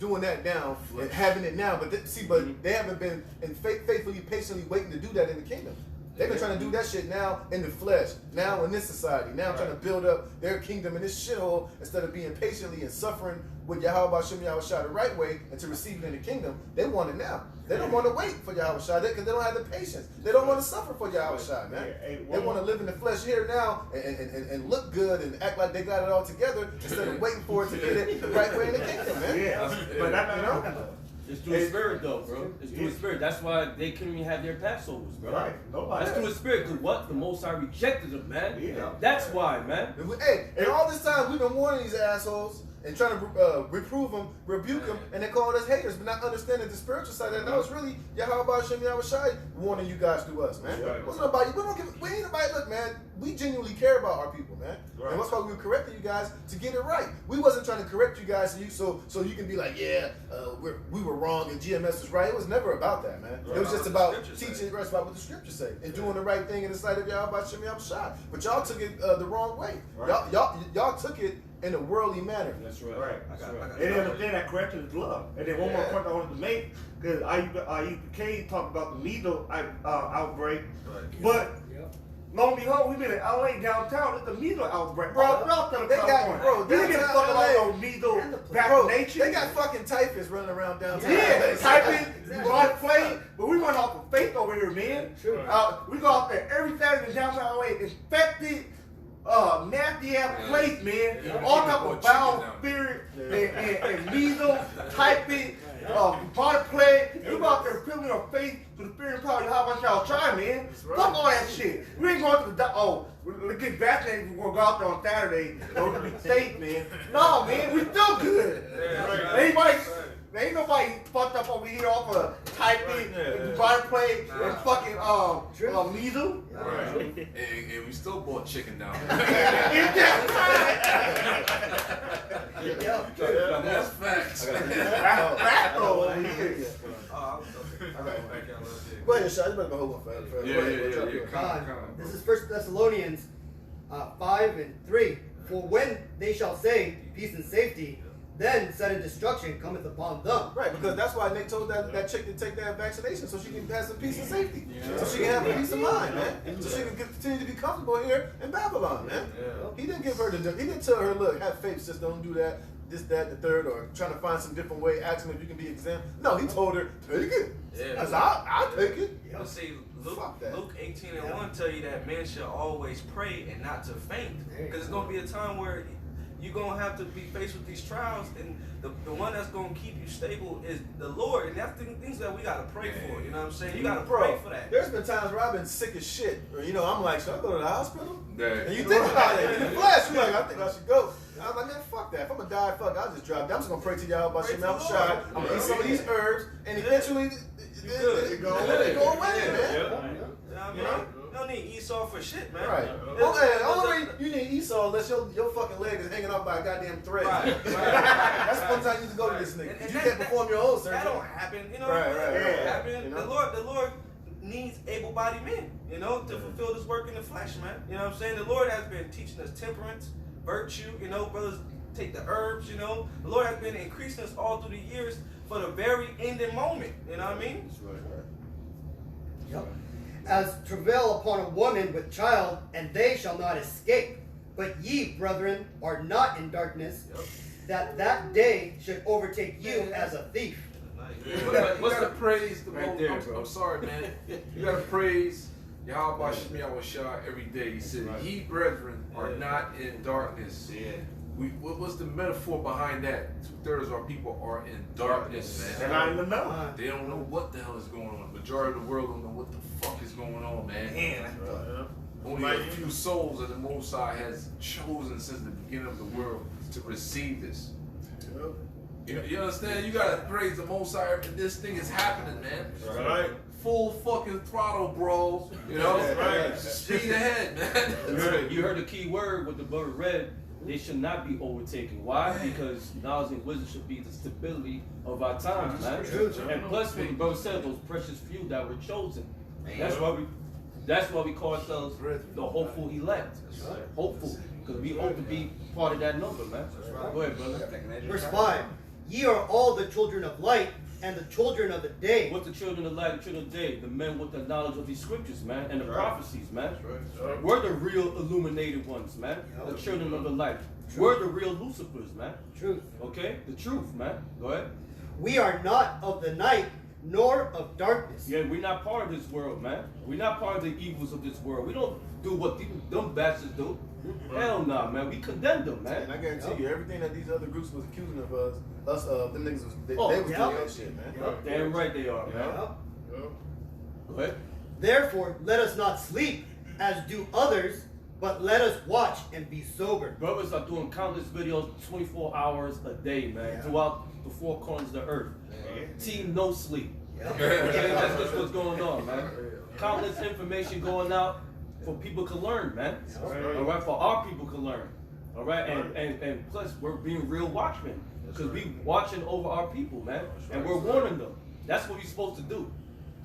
doing that now and having it now. But they haven't been faithfully, patiently waiting to do that in the kingdom. They've been trying to do that shit now in the flesh, now in this society, now trying to build up their kingdom in this shithole instead of being patiently and suffering with Yahweh Shem Yahushua the right way and to receive it in the kingdom. They want it now. They don't want to wait for Yahushua because they don't have the patience. They don't want to suffer for Yahushua, man. They want to live in the flesh here now and look good and act like they got it all together instead of waiting for it to get it the right way in the kingdom, man. Yeah, but that, you know. It's through His Spirit, though, bro. It's through His Spirit. That's why they couldn't even have their Passovers, bro. Right. Nobody. That's through His Spirit. Because what? The Most High rejected them, man. Yeah. That's why, man. Hey, and all this time we've been warning these assholes and trying to reprove them, rebuke them, and they're calling us haters, but not understanding the spiritual side. And that was really Yahweh Shem Yahushua warning you guys through us, man. Right. What's about you? We ain't about, look, man, we genuinely care about our people, man. Right. And that's why we were correcting you guys to get it right. We wasn't trying to correct you guys so you can be like, yeah, we were wrong and GMS was right. It was never about that, man. It was just about teaching the rest about what the scriptures say and doing the right thing in the sight of Yahweh Shem Yahushua. But y'all took it the wrong way. Right. Y'all took it in a worldly manner. That's right. Right. That's right. And then understand that correction is love. And then one more point I wanted to make, because IUPK talked about the measles outbreak, but lo and behold, we've been in LA downtown. It's the measles outbreak, bro. They got, you didn't get fucking about no measles vaccination. They got fucking typhus running around downtown. Yeah, typhus, blood play, but we run off of faith over here, man. We go out there every Saturday in downtown LA, infected. Nasty ass place, man. All type of foul spirit and measles, typhus, body plague. We go out there filling our face to the spirit of power. How much y'all try, man? Fuck all that shit. We ain't going to the we get vaccinated. We're gonna go out there on Saturday. To be safe, man. No, man, we still good. Ain't nobody fucked up over here off of typhus, body plague, and fucking measles. Right. And we still bought chicken down there. That's facts. Go ahead, Shai. You better go hold one for Yeah. This is 1 Thessalonians 5:3. For when they shall say peace and safety, then sudden destruction cometh upon them. Right, because that's why Nick told that chick to take that vaccination so she can have some peace and safety. So she can have a peace of mind, man. So she can continue to be comfortable here in Babylon, man. He didn't give her he didn't tell her, look, have faith, sis, don't do that, this, that, the third, or trying to find some different way, ask him if you can be exempt. No, he told her, take it. Because I'll take it. Let's see, Fuck that. Luke 18:1 tell you that men should always pray and not to faint. Because there's going to be a time where you're going to have to be faced with these trials, and the one that's going to keep you stable is the Lord. And that's the things that we got to pray for. You know what I'm saying? You got to pray for that. There's been times where I've been sick as shit. Or, I'm like, should I go to the hospital? Yeah. And you think about it. In the flesh, you're like, I think I should go. And I was like, man, fuck that. If I'm going to die, fuck, I'll just drop down. I'm just going to pray to y'all about Shem Yahushua. I'm going to eat some of these herbs, and eventually it go away, man. You don't need Esau for shit, man. Right. Only way you need Esau unless your fucking leg is hanging off by a goddamn thread. Right. That's one time you need to go to this nigga. And you can't perform your own surgery. That don't happen, Right. That don't happen. You know? The Lord needs able-bodied men, to fulfill this work in the flesh, man. You know what I'm saying? The Lord has been teaching us temperance, virtue, brothers take the herbs, The Lord has been increasing us all through the years for the very ending moment, you know what I mean? That's right. Yep. As travail upon a woman with child, and they shall not escape. But ye, brethren, are not in darkness, that day should overtake you as a thief. You gotta praise the Right Most. there, bro. I'm sorry, man. You gotta praise Yahweh Shemiah Shah every day. He said, "Ye brethren are not in darkness." Yeah. What was the metaphor behind that? 2/3 of our people are in darkness, They're man. not in the know. They don't know what the hell is going on. The majority of the world don't know what the fuck is going on, man. Only a few souls that the Most High has chosen since the beginning of the world to receive this. You understand? You gotta praise the Most High. This thing is happening, man. Right. Full fucking throttle, bro. You know? Right. Speed ahead, man. You heard the key word with the brother read. They should not be overtaken. Why? Because knowledge and wisdom should be the stability of our times, man. And plus, what the brother said, those precious few that were chosen. That's why we call ourselves the hopeful elect. Hopeful, because we hope to be part of that number, man. Go ahead, brother. Verse 5. Ye are all the children of light and the children of the day. What's the children of light, the children of day? The men with the knowledge of these scriptures, man, and the prophecies, man. We're the real illuminated ones, man. The children of the light. We're the real Lucifers, man. Truth. Okay? The truth, man. Go ahead. We are not of the night nor of darkness. Yeah, we're not part of this world, man. We're not part of the evils of this world. We don't do what them bastards do. Hell nah, man. We condemn them, man. And I guarantee you, everything that these other groups was accusing of us of, them niggas was, they Oh, was doing yeah. that shit, man. Damn right they are, man. Yep. Go ahead. Therefore, let us not sleep as do others, but let us watch and be sober. Brothers are doing countless videos 24 hours a day, man, throughout the four corners of the earth. Team no sleep. Okay, that's just what's going on, man. Countless information going out for people to learn, man. All right, for our people to learn. All right, and plus we're being real watchmen because we watching over our people, man, and we're warning them. That's what we're supposed to do.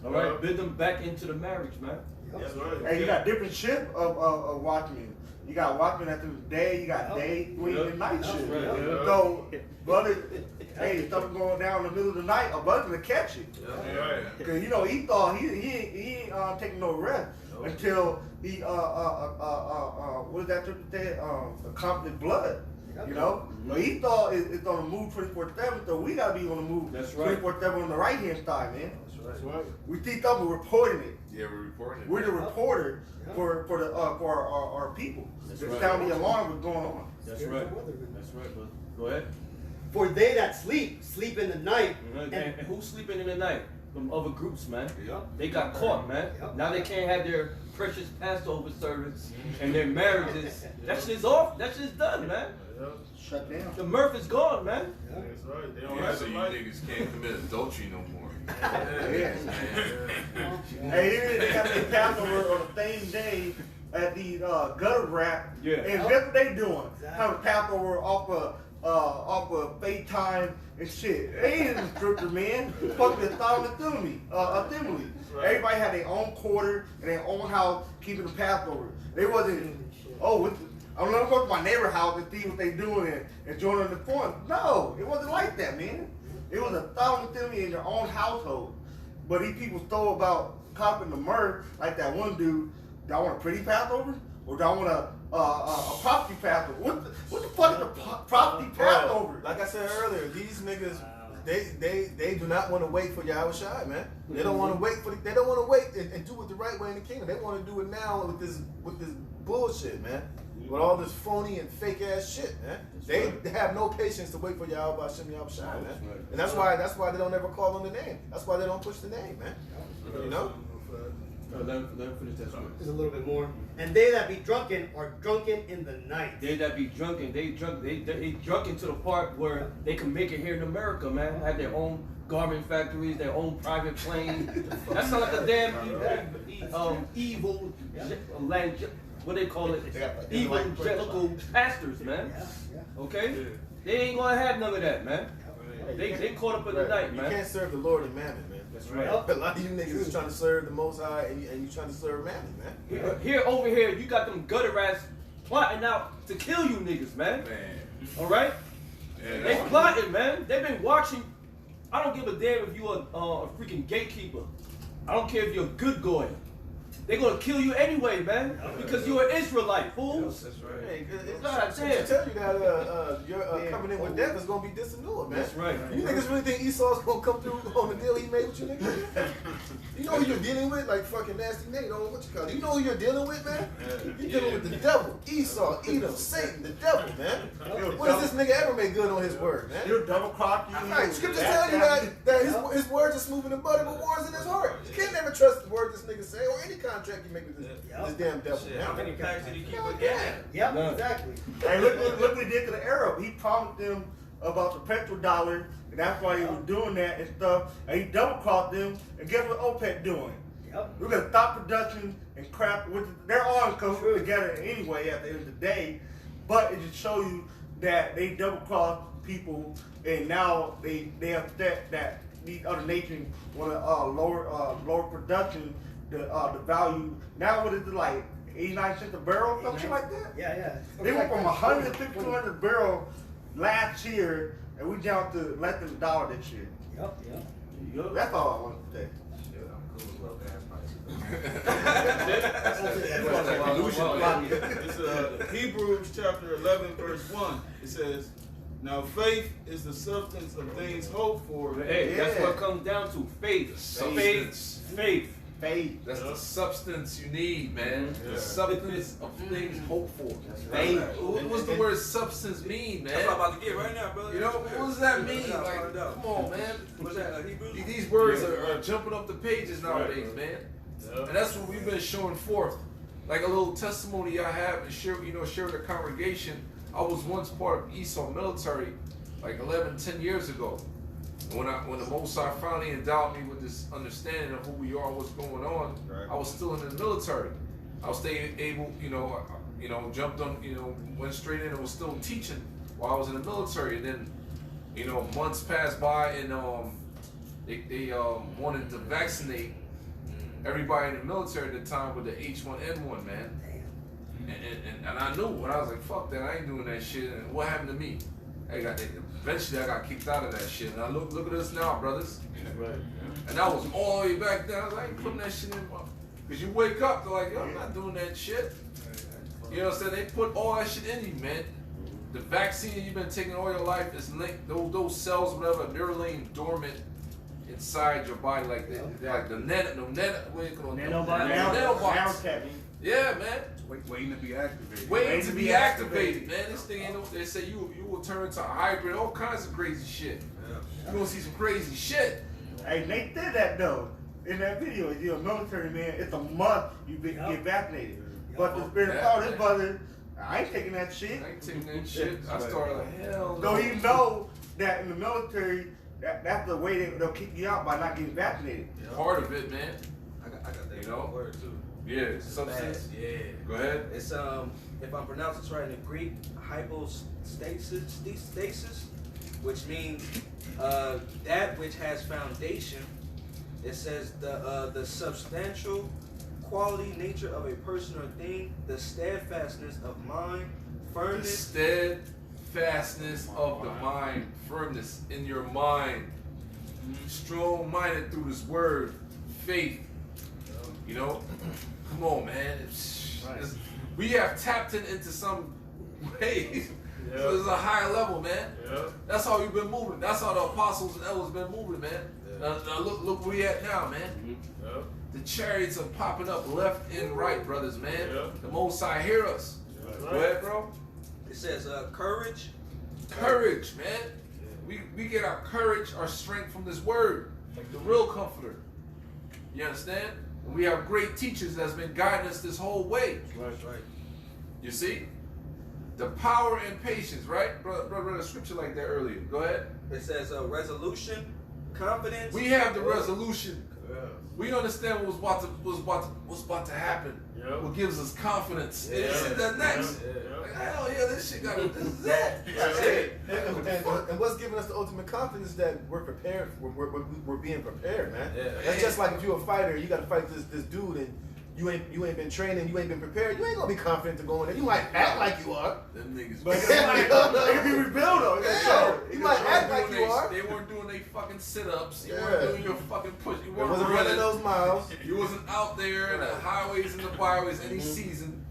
All right, bid them back into the marriage, man. That's right. Hey, you got different shift of watchmen. You got watchmen after the day, you got day, queen, and night shift. Right. So, brother, hey, something going down in the middle of the night, a brother gonna catch it. Cause you know he thought he ain't taking no rest until he what is that triple thing? Accomplished blood. You know, but he thought it's on the move 24/7, so we gotta be on the move 24/7 on the right hand side, man. That's right. We think that we're reporting it. Yeah, we're reporting it. We're the reporter for our people. That's Just right. sound the alarm what's going on. That's right. That's right, brother. Go ahead. For they that sleep, sleep in the night. And who's sleeping in the night? From other groups, man. Yep. They got caught, man. Yep. Now they can't have their precious Passover service and their marriages. That shit's off. That shit's done, man. Shut down. The mirth is gone, man. That's right. They don't Yeah, have so the you light. niggas can't commit adultery no more. Yeah. Man. Hey, they got their Passover on the same day at the gutter rap. Yeah. And guess what they doing? Exactly. Having Passover off of FaceTime and shit. They ain't in the scripture, man. Fuck the assembly. Right. Everybody had their own quarter and their own house keeping the Passover. They wasn't, I'm gonna go to my neighbor house and see what they doing and join in the fun. No, it wasn't like that, man. It was a assembly in their own household. But these people stole about copping the myrrh, like that one dude. Do I want a pretty Passover? Or do I want a property Passover? What the fuck is a property Passover? Like I said earlier, these niggas, they do not want to wait for Yahweh Shai, man. They don't want to wait they don't want to wait and do it the right way in the kingdom. They want to do it now with this bullshit, man. With all this phony and fake ass shit, man. They have no patience to wait for Yahweh Hashem Yahweh Shai, man. And that's why they don't ever call on the name. That's why they don't push the name, man. You know? Let them finish that story. There's a little bit more. And they that be drunken are drunken in the night. They that be drunken, they drunken to the part where they can make it here in America, man. Have their own garment factories, their own private plane. That sounds like a damn evil land. What they call it? Evangelical pastors, man. Okay? They ain't gonna have none of that, man. They caught up in the night, You man. can't serve the Lord and Mammon, man. That's right. A lot of you niggas is trying to serve the Most High and you trying to serve Mammon, man. Here, over here, you got them gutter rats plotting out to kill you niggas, man. All right? Yeah, They plotting, man. They've been watching. I don't give a damn if you a freaking gatekeeper. I don't care if you're a good goy. They're gonna kill you anyway, man, because you're an Israelite, fools. That's right. Hey, God it's damn. tell you that your coming in with death is gonna be disannulled, man. That's right. You niggas really think Esau's gonna come through on the deal he made with you niggas? You know who you're dealing with, like fucking Nasty Nate, don't know what you call it. You know who you're dealing with, man? You're dealing with the devil, Esau, Edom, Satan, the devil, man. When does this nigga ever make good on his word, man? He'll double cross you. Right, scripture telling you that his words are smoother than butter, but war's in his heart. You can't never trust the word this nigga say or any contract you make with this damn devil, Shit, man. how many packs did he keep God again? Yep, No. exactly. Hey, look what he did to the Arab. He promised them about the petrodollar, and that's why he was doing that and stuff. And he double crossed them. And guess what OPEC doing? Yep. We're gonna stop production and crap. They're all come together anyway at the end of the day. But it just shows you that they double cross people, and now they upset that these other nations want to lower production, the value. Now what is it, like 89 cents a barrel, something like that? Yeah. They went from 150 to 200 barrel last year, and we down to less than $1 this year. Yep. That's all I wanted to say. Shit, I'm cool with low gas prices. It's Hebrews chapter 11, verse 1. It says, now faith is the substance of things hoped for. Hey, that's what it comes down to. Faith. Substance. Faith. Faith. That's the substance you need, man. The substance of things hoped for. Faith. What does the word substance mean, That's what I'm man? about to get right now, brother. You know, what does that mean? Yeah, Like, find out. come on, man. What's that, Hebrews? These words are jumping up the pages nowadays, man. And that's what we've been showing forth. Like a little testimony I have and share with the congregation. I was once part of Esau military like 11, 10 years ago. And when the Most High finally endowed me with this understanding of who we are, what's going on, I was still in the military. I was still able, jumped on, went straight in and was still teaching while I was in the military. And then, months passed by and they wanted to vaccinate everybody in the military at the time with the H1N1, man. And I knew, and I was like, fuck that, I ain't doing that shit. And what happened to me? Eventually I got kicked out of that shit. And I look at us now, brothers. Right. And I was all the way back down. I was like, I ain't putting that shit in my... Because you wake up, they're like, yo, I'm not doing that shit. You know what I'm saying? They put all that shit in you, man. The vaccine you've been taking all your life is linked, those cells, whatever, they're laying dormant inside your body, like the nanobots. Yeah, man. Waiting to be activated. Waiting to be activated, man. This thing ain't no. They say you will turn into a hybrid, all kinds of crazy shit. You gonna see some crazy shit. Hey, Nate did that though. In that video, if you're a military man, it's a must you get vaccinated. But the spirit of God, his brother, I ain't taking that shit. I ain't taking that shit. I started like, hell no. So you know that in the military, that's the way they'll kick you out by not getting vaccinated. Part of it, man. I got that You know? word too. Yeah, substance. Yeah. Go ahead. It's if I'm pronouncing this right in the Greek, hypostasis, which means that which has foundation. It says the substantial quality, nature of a person or thing, the steadfastness of mind, The firmness. steadfastness of the mind, firmness in your mind, strong-minded through this word, faith. You know, come on, man. We have tapped into some way. So there's a higher level, man. That's how you've been moving. That's how the apostles and elders been moving, man. Now look where we at now, man. The chariots are popping up left and right, brothers, man. The Most High hear us. Go ahead, bro. It says courage. Courage, man. We get our courage, our strength from this word, the real comforter. You understand? And we have great teachers that's been guiding us this whole way. Right. You see? The power and patience, right? Brother read a scripture like that earlier. Go ahead. It says resolution, confidence. We have the resolution. We understand what's about to happen. What gives us confidence. It's the next. Like, hell yeah, this shit got this is it. That's it. And what's giving us the ultimate confidence is that we're prepared. We're being prepared, man. Yeah. That's just like if you're a fighter, you got to fight this dude, and you ain't been training, you ain't been prepared, you ain't gonna be confident to go in there. You might act like you are. Them niggas. But they can be rebuilt though. Yeah, you might act like you are. They weren't doing their fucking sit-ups. You Yeah. weren't doing your fucking push. You You weren't wasn't running those miles. You wasn't out there in the highways and the byways any season.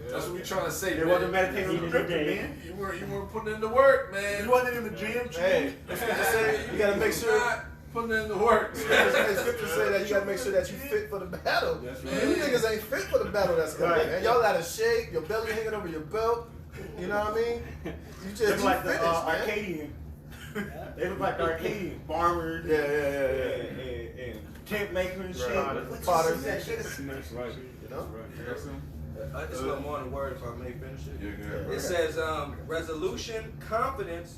That's what we trying to say, They man. wasn't meditating on the End of the scripture, day. man. You weren't putting in the work, man. You wasn't in the gym. Hey, the scripture say you gotta make sure. Not putting in the work. The scripture say that you gotta make sure that you fit for the battle. That's Man, you niggas ain't fit for the battle that's coming, Right. man. Y'all out of shape, your belly hanging over your belt. You know what I mean? You just Look like the finished, man. Arcadian. They look like the Arcadian farmers. Yeah. And tent makers and shit. Right. Potters. Right. You know? Just a little more than words if I may finish it. Yeah, good. It says resolution, confidence,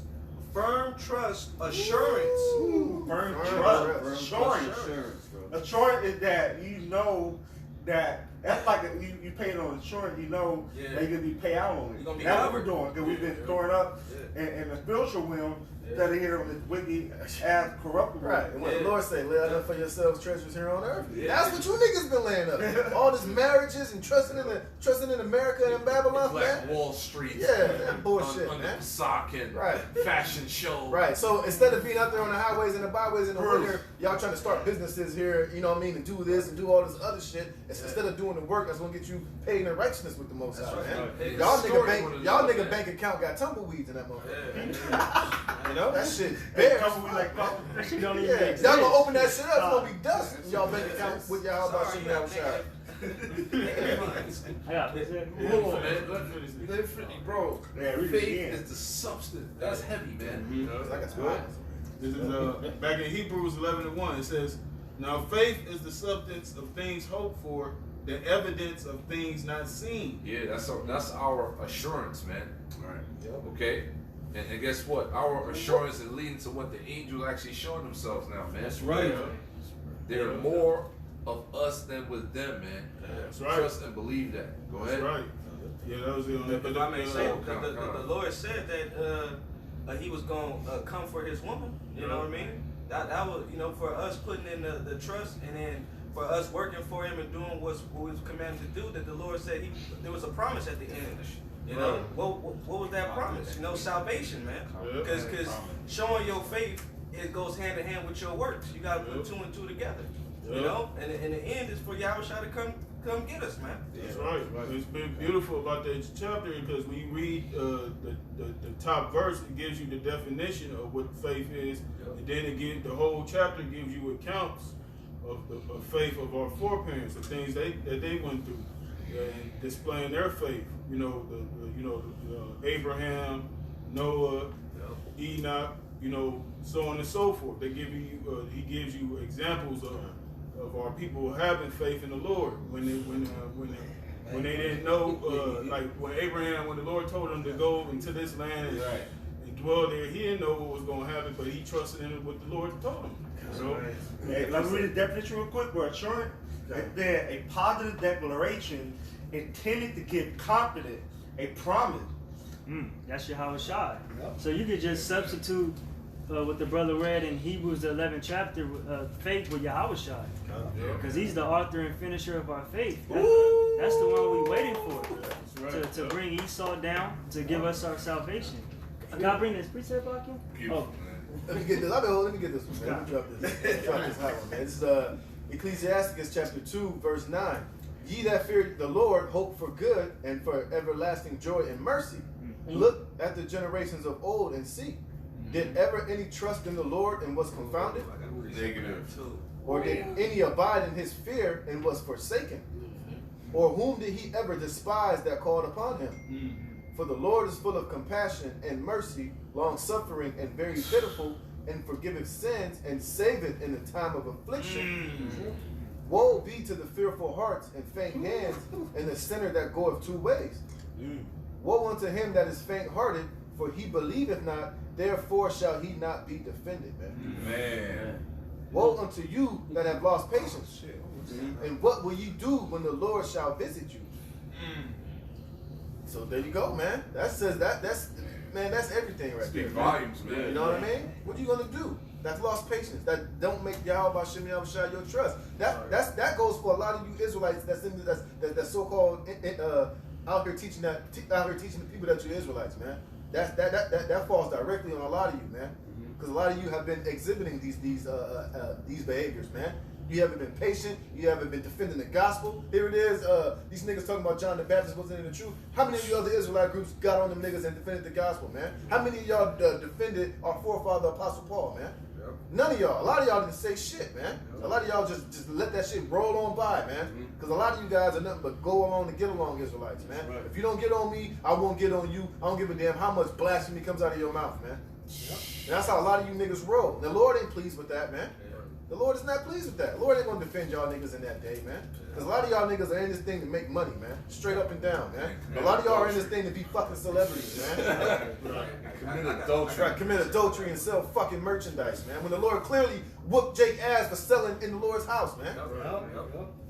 firm trust, assurance. Firm Firm trust. trust. Assurance. Insurance, bro. Assurance is that you know that that's like you paying on insurance. You know Yeah. that you're gonna be paid out on it. You're gonna be That's what covered. we're doing because we've been storing up Yeah. in the spiritual realm instead of here on this wicked ass corruptible. Right. And what the Yeah. Lord say, lay out for yourselves treasures here on earth. Yeah. That's what you niggas been laying up. All this marriages and trusting in America and Babylon, Black man. Wall Street. Yeah, that bullshit, Under man. sock and Right. fashion show. Right. So instead of being out there on the highways and the byways in the True. winter, y'all trying to start businesses here, you know what I mean, and do this and do all this other shit. Instead of doing the work that's gonna get you paid in righteousness with the Most High, That's man. right. Hey, Y'all the nigga story bank, wanna y'all know, nigga man. bank account got tumbleweeds in that motherfucker. Yeah. You know that shit. Hey, Bears. come with like That shit don't even Yeah, make y'all sense. gonna open that shit up, it's gonna be dust in y'all bank account with y'all about Sorry, shit you now got shot. I got it. Hold on, man. Let me bro. Yeah, read it Faith again. is the substance. That's heavy, man. It's like it's Good. hot. This is back in Hebrews 11:1. It says, "Now faith is the substance of things hoped for, the evidence of things not seen." Yeah, that's our assurance, man. Right. Yep. Okay? And guess what? Our assurance is leading to what the angels actually showing themselves now, man. That's right. There are more of us than with them, man. That's right. Trust and believe that. Go That's ahead. right. Yeah, that was the only. If I may say, come on. the Lord said that he was going to come for his woman. You know what I mean? That was, you know, for us putting in the trust, and then for us working for him and doing what we was commanded to do, that the Lord said there was a promise at the end. You know, what was that promise? You know, salvation, man. Yeah. Because showing your faith, it goes hand in hand with your works. You got to put two and two together. You Yeah. know, and in the end, it's for Yahweh to come get us, man. That's right. It's been beautiful about that chapter because when you read the top verse, it gives you the definition of what faith is, and then the whole chapter gives you accounts of faith of our foreparents, the things that they went through, and displaying their faith. You know, Abraham, Noah, Enoch. You know, so on and so forth. They give you. He gives you examples of our people having faith in the Lord when they didn't know, like when Abraham, when the Lord told him to go into this land and dwell there, he didn't know what was going to happen, but he trusted in what the Lord told him. So, Hey, let me read the definition real quick. We're assurance. It's been a positive declaration intended to give confidence, a promise. That's Yahweh Shai. So you could just substitute what the brother read in Hebrews the 11th chapter, faith with Yahweh Shai. Because he's the author and finisher of our faith. That's the one we're waiting for. To bring Esau down, to give us our salvation. Can I bring this precept back in? Beautiful, Oh. man. Let me get this. Let me get this one, man. Let me drop this. Drop this hot one, man. This is Ecclesiasticus chapter 2, verse 9. Ye that fear the Lord hope for good and for everlasting joy and mercy. Look at the generations of old and see. Did ever any trust in the Lord and was confounded? Negative. Or did any abide in his fear and was forsaken? Or whom did he ever despise that called upon him? For the Lord is full of compassion and mercy, long suffering and very pitiful, and forgiveth sins and saveth in the time of affliction. Woe be to the fearful hearts and faint hands, and the sinner that goeth two ways. Woe unto him that is faint-hearted, for he believeth not, therefore shall he not be defended. Man. Woe unto you that have lost patience. And what will ye do when the Lord shall visit you? So there you go, man. That says that's everything right Speak there. volumes, man. You know what I mean? What you gonna do? That's lost patience. That don't make Yahweh Hashem Yahushua your trust. That goes for a lot of you Israelites that's so-called out here teaching the people that you're Israelites, man. That falls directly on a lot of you, man. Because a lot of you have been exhibiting these behaviors, man. You haven't been patient. You haven't been defending the gospel. Here it is. These niggas talking about John the Baptist wasn't in the truth. How many of you other Israelite groups got on them niggas and defended the gospel, man? How many of y'all defended our forefather Apostle Paul, man? Yep. None of y'all. A lot of y'all didn't say shit, man. Yep. A lot of y'all just let that shit roll on by, man. Because a lot of you guys are nothing but go along to get along Israelites, man. Right. If you don't get on me, I won't get on you. I don't give a damn how much blasphemy comes out of your mouth, man. Yep. And that's how a lot of you niggas roll. The Lord ain't pleased with that, man. The Lord is not pleased with that. The Lord ain't gonna defend y'all niggas in that day, man. Because a lot of y'all niggas are in this thing to make money, man. Straight up and down, man. A lot of y'all are in this thing to be fucking celebrities, man. Commit adultery and sell fucking merchandise, man. When the Lord clearly whooped Jake ass for selling in the Lord's house, man.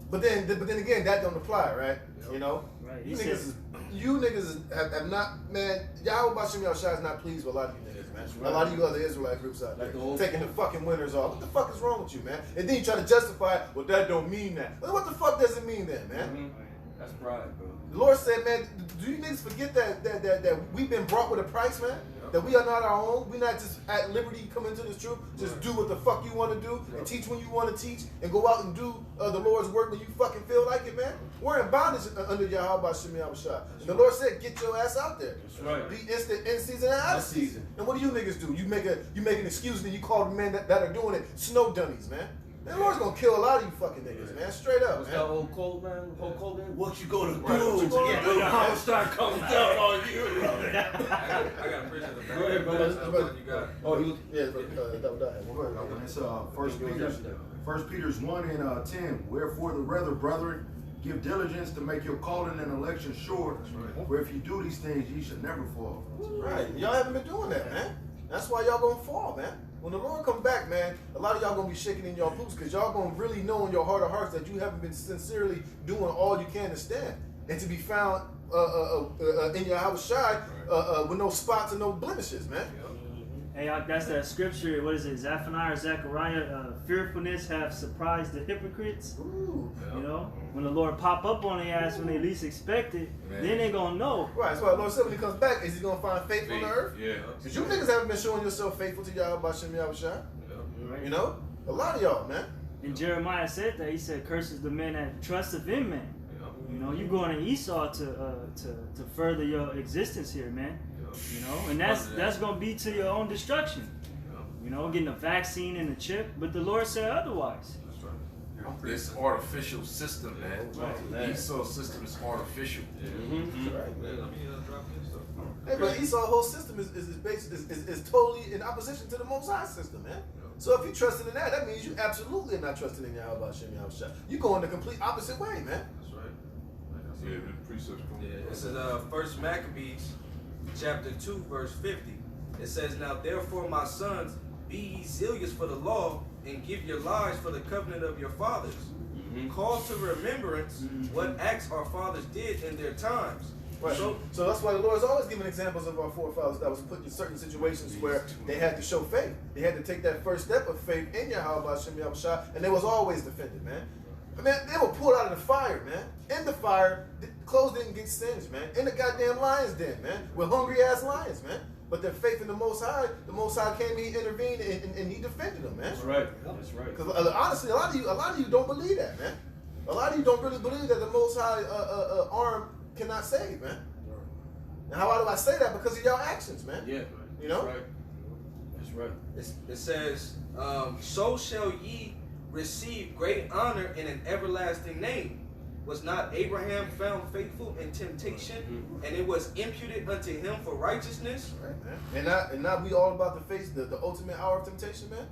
But then again, that don't apply, right? You know? Right. You niggas have not, man. Yahweh Bashem Yahushua is not pleased with a lot of you niggas, man. A lot of you other Israelite groups out there taking the fucking winners off. What the fuck is wrong with you, man? And then you try to justify, well, that don't mean that. Well, what the fuck does it mean then, man? That's pride, bro. The Lord said, man, do you niggas forget that we've been brought with a price, man? That we are not our own. We're not just at liberty to come into this truth. Just do what the fuck you want to do and teach when you want to teach and go out and do the Lord's work when you fucking feel like it, man. We're in bondage under Yahweh Shem Yahushua. And the Lord said, get your ass out there. That's right. Be instant in season and out of season. And what do you niggas do? You make an excuse and you call the men that are doing it snow dummies, man. Man, the Lord's gonna kill a lot of you fucking niggas, man. Straight up, what's man. that old Cold man? Old Cold man? What you gonna do? When the power start coming down on you? I got a prison in the back. Go ahead, brother. You got it. Oh, he was. Yeah, it's First Peter's 1 and 10. Wherefore the rather, brethren, give diligence to make your calling and election sure. Right. For if you do these things, ye should never fall. Right. Y'all haven't been doing that, man. That's why y'all gonna fall, man. When the Lord come back, man, a lot of y'all gonna be shaking in your boots because y'all gonna really know in your heart of hearts that you haven't been sincerely doing all you can to stand and to be found in your house shy with no spots and no blemishes, man. Hey, that's that scripture. What is it? Zephaniah or Zechariah? Fearfulness have surprised the hypocrites. Ooh, you know, when the Lord pop up on their ass when they least expect it, then they gonna know. Right. That's why the Lord said when He comes back, is He gonna find faith on the earth? Yeah. Because you niggas haven't been showing yourself faithful to Yahweh Shem Yahushua. You know, a lot of y'all, man. And Jeremiah said that. He said, "Curses the man that trusteth in man." You know, you going to Esau to further your existence here, man. You know, and that's gonna be to your own destruction. You know, getting a vaccine and a chip, but the Lord said otherwise. That's right. This artificial system, man. The Esau system is artificial. Right, man. Let me drop this stuff. Hey, but Esau's whole system is totally in opposition to the Most High system, man. So if you trusting in that means you absolutely are not trusting in Yahweh Shem Yahushua. You go in the complete opposite way, man. That's right. Yeah, the precepts. Yeah, this is 1 Maccabees, chapter 2, verse 50. It says, "Now therefore, my sons, be ye zealous for the law, and give your lives for the covenant of your fathers. Call to remembrance what acts our fathers did in their times." Right. So that's why the Lord's always giving examples of our forefathers that was put in certain situations where they had to show faith. They had to take that first step of faith in Yahweh Shem Yahushua, and they was always defended, man. Man, they were pulled out of the fire, man. In the fire, the clothes didn't get singed, man. In the goddamn lion's den, man, with hungry ass lions, man. But their faith in the Most High came, He intervened, and He defended them, man. That's right. That's right. Because honestly, a lot of you don't believe that, man. A lot of you don't really believe that the Most High arm cannot save, man. And how do I say that? Because of y'all actions, man. Yeah. You know. That's right. It says, "So shall ye receive great honor in an everlasting name. Was not Abraham found faithful in temptation, and it was imputed unto him for righteousness?" Right, man. And not we all about to face the ultimate hour of temptation, man.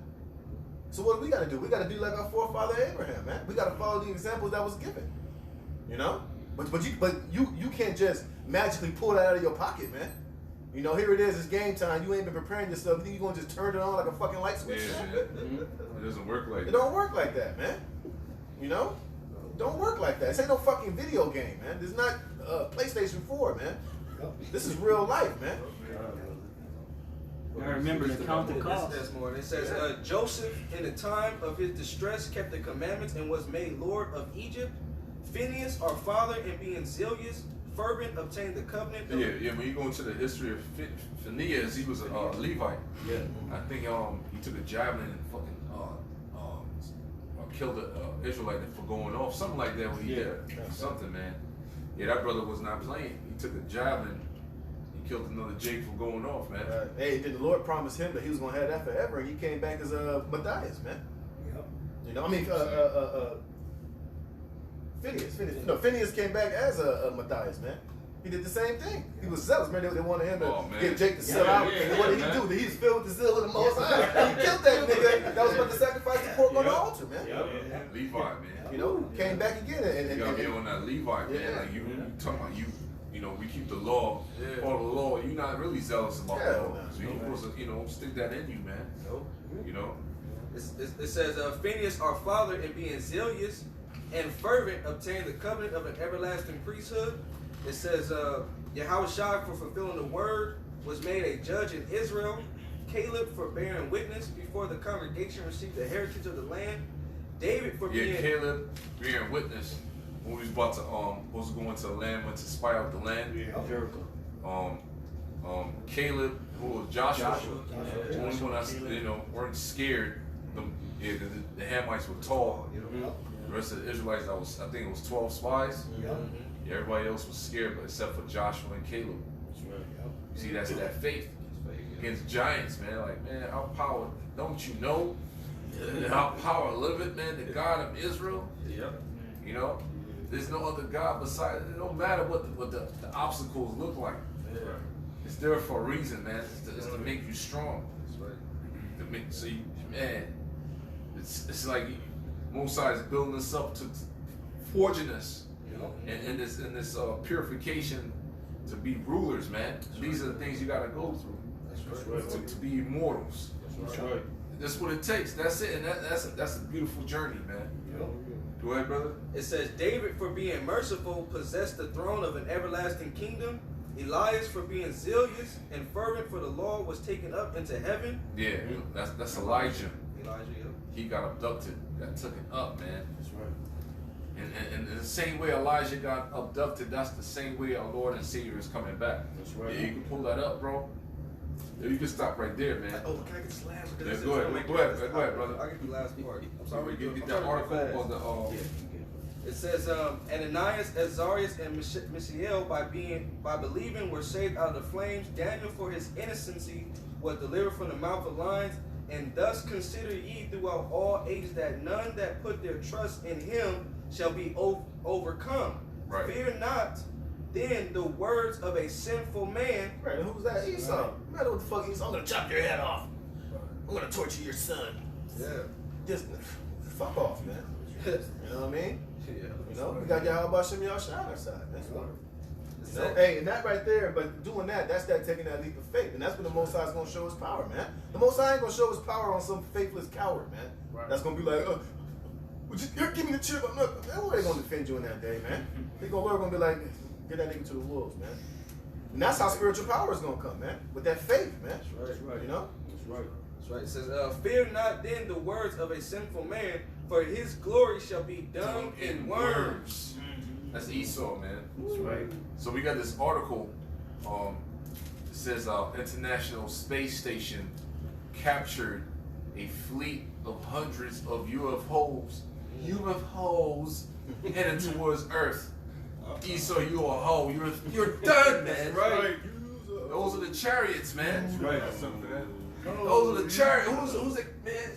So what do we got to do? We got to do like our forefather Abraham, man. We got to follow the examples that was given. You know. But you can't just magically pull that out of your pocket, man. You know, here it is, it's game time. You ain't been preparing yourself. You think you're gonna just turn it on like a fucking light switch? Yeah, it doesn't work like that. It don't work like that, man. You know? It don't work like that. This ain't no fucking video game, man. This is not PlayStation 4, man. This is real life, man. I remember to count the cost. There's more. It says, Joseph, in the time of his distress, kept the commandments and was made Lord of Egypt. Phineas, our father, in being zealous, fervent, obtained the covenant. Yeah. When you go into the history of Phineas, he was a Levite. Yeah. I think he took a javelin and fucking killed an Israelite for going off, something like that. When he did something, man. Yeah, that brother was not playing. He took a javelin. He killed another Jake for going off, man. Hey, did the Lord promise him that he was gonna have that forever, and he came back as Matthias, man. Yep. You know, I mean, Phineas came back as Matthias, man. He did the same thing. He was zealous, man. They wanted him to get Jake to sell out. And what did he do? He was filled with the zeal of the Most High. He killed that nigga that was about to sacrifice the pork on the altar, man. Levi, man. You know, came back again. And you gotta be on that Levi, man. Like you talking about you know, we keep the law, all the law. You're not really zealous about the law. So you're supposed to, stick that in you, man. You know? It says, Phineas, our father, in being zealous and fervent, obtained the covenant of an everlasting priesthood. It says, Yahushua, for fulfilling the word, was made a judge in Israel. Caleb, for bearing witness before the congregation, received the heritage of the land. David, for being... Caleb bearing witness when we was about to supposed to go into the land, went to spy out the land. Jericho. Caleb, who was Joshua. The only one that weren't scared. The Hamites were tall. The rest of the Israelites, I think it was 12 spies. Everybody else was scared, but except for Joshua and Caleb. You see, that's that faith against giants, man. Like, man, our power, don't you know? Our power liveth, man, the God of Israel. You know, there's no other God besides. It don't matter what the obstacles look like. It's there for a reason, man. It's to make you strong. It's like Mosai is building us up to forging us. And this purification to be rulers, man. These are the things you gotta go through to be immortals. That's what it takes. That's it, and that's a beautiful journey, man. Go ahead, brother. It says, David, for being merciful, possessed the throne of an everlasting kingdom. Elias, for being zealous and fervent for the law, was taken up into heaven. Yeah, that's Elijah. Elijah, He got abducted, got taken up, man. That's right. And in the same way Elijah got abducted, that's the same way our Lord and Savior is coming back. That's right. Yeah, you can pull that up, bro. You can stop right there, man. Oh, can I get this last one? Yeah, go ahead, brother. I'll get the last part. I'm sorry. Get that article or the It says, Ananias, Azarias, and Mishael, by believing, were saved out of the flames. Daniel, for his innocency, was delivered from the mouth of lions. And thus consider ye throughout all ages that none that put their trust in him shall be overcome. Right. Fear not then the words of a sinful man. Right, who was that? Esau. Matter what the fuck Esau? I'm gonna chop your head off. I'm gonna torture your son. Yeah. Just fuck off, man. You know what I mean? Yeah. You know, we got Yahweh Shem Yahshua on our side. That's what. You know? Hey, and that right there, but doing that's that taking that leap of faith. And that's when the Most High is gonna show his power, man. The Most High ain't gonna show his power on some faithless coward, man. Right. That's gonna be like, give me the chip. I'm not. Nobody gonna defend you in that day, man. Lord gonna be like, get that nigga to the wolves, man. And that's how spiritual power is gonna come, man. With that faith, man. That's right. You know? That's right. That's right. It says, fear not then the words of a sinful man, for his glory shall be done in worms. That's Esau, man. That's right. So we got this article. It says International Space Station captured a fleet of hundreds of UFOs heading towards Earth. Esau, you a hoe. You're done, man. Right. Those are the chariots, man. That's right. That's something for that. Those are the chariots. Who's it, man?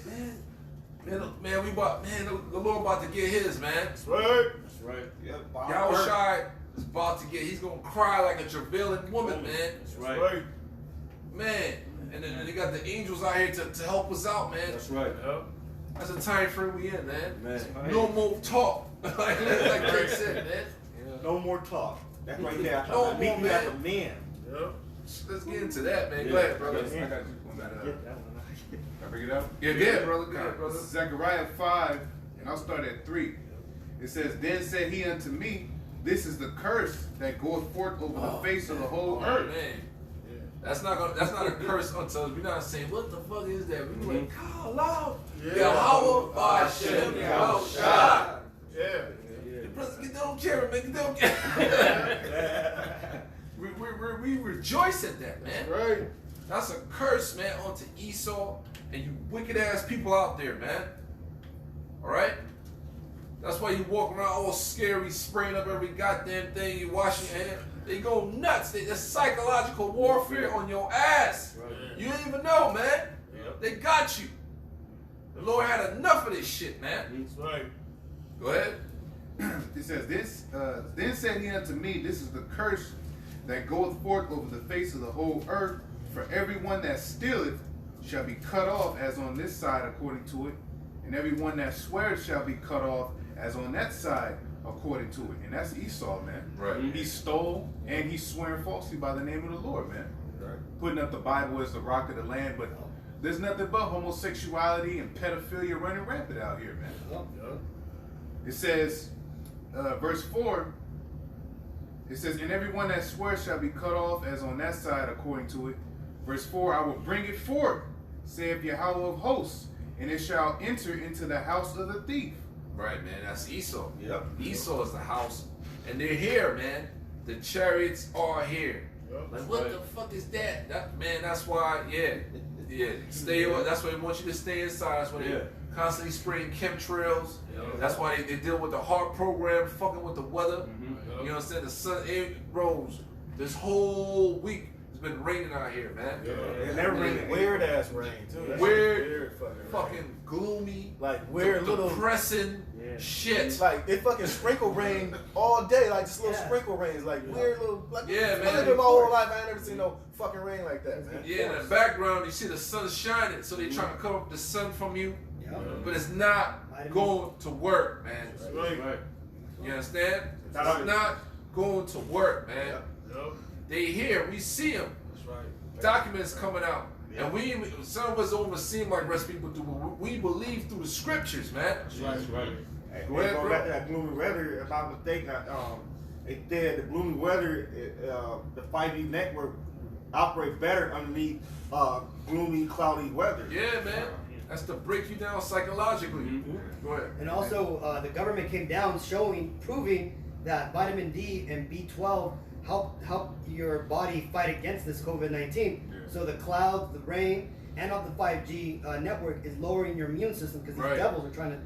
The Lord about to get his, man. That's right. That's right. Yep. Yahushua is about to get. He's gonna cry like a travailing woman, man. That's right. Man. And then they got the angels out here to help us out, man. That's right. Yep. That's the time frame we in, man. No No more talk. like Drake said, man. No more talk. That's right there. No more, Meet me at the man. men. Yep. Let's get into that, man. Go ahead, brother. I got you on that. Get that one. Can I bring it up? Yeah, go ahead, brother. Go ahead, brother. Zechariah 5, and I'll start at 3. It says, Then said he unto me, This is the curse that goeth forth over the face of the whole earth. Man. That's not a curse unto us. We're not saying what the fuck is that. We're like, call out. Yeah. Yahweh Hashem Yahushua. Yeah. The brothers get them carry, man. Get them carry. We rejoice at that, man. That's right. That's a curse, man, onto Esau and you wicked ass people out there, man. All right. That's why you walk around all scary, spraying up every goddamn thing. You wash your hands. They go nuts. There's psychological warfare on your ass. Right. You didn't even know, man. Yep. They got you. The Lord had enough of this shit, man. That's right. Go ahead. It says this. Then said he unto me, this is the curse that goeth forth over the face of the whole earth. For everyone that stealeth shall be cut off as on this side according to it, and everyone that sweareth shall be cut off as on that side according to it. And that's Esau, man. Right. He stole and he's swearing falsely by the name of the Lord, man. Right. Putting up the Bible as the rock of the land, but there's nothing but homosexuality and pedophilia running rampant out here, man. Yep. It says, verse 4, it says, and everyone that swears shall be cut off as on that side according to it. Verse 4, I will bring it forth, saith Yahweh of hosts, and it shall enter into the house of the thief. Right, man. That's Esau. Yep. Esau is the house, and they're here, man. The chariots are here. Yep. Like, what the fuck is that? That man, that's why, yeah. Stay. That's why they want you to stay inside. That's why they constantly spraying chemtrails. That's why they deal with the heart program, fucking with the weather. You know what I'm saying? The sun, it rose. This whole week it's been raining out here, man. And never raining. Weird ass rain too. Weird fucking fucking gloomy, like weird little depressing shit. Like it fucking sprinkle rain all day, like just little sprinkle rains, like weird little. Like, Yeah, man. I lived in my whole life. I ain't never seen no fucking rain like that, man. Yeah, in the background you see the sun shining, so they trying to cover up the sun from you, but it's not going to work, man. Right. You understand? It's not going to work, man. Yep. They here, we see them. That's right. Documents coming out, and some of us don't even seem like rest people do, but we believe through the scriptures, man. That's right. Go Go ahead, ahead, bro. back to that gloomy weather. If I'm mistaken, it said the gloomy weather, the 5G network operates better underneath gloomy, cloudy weather. Yeah, man. That's to break you down psychologically. Go ahead. And also, the government came down proving that vitamin D and B12 help your body fight against this COVID-19. So the clouds, the rain, and of the 5G network is lowering your immune system because these devils are trying to,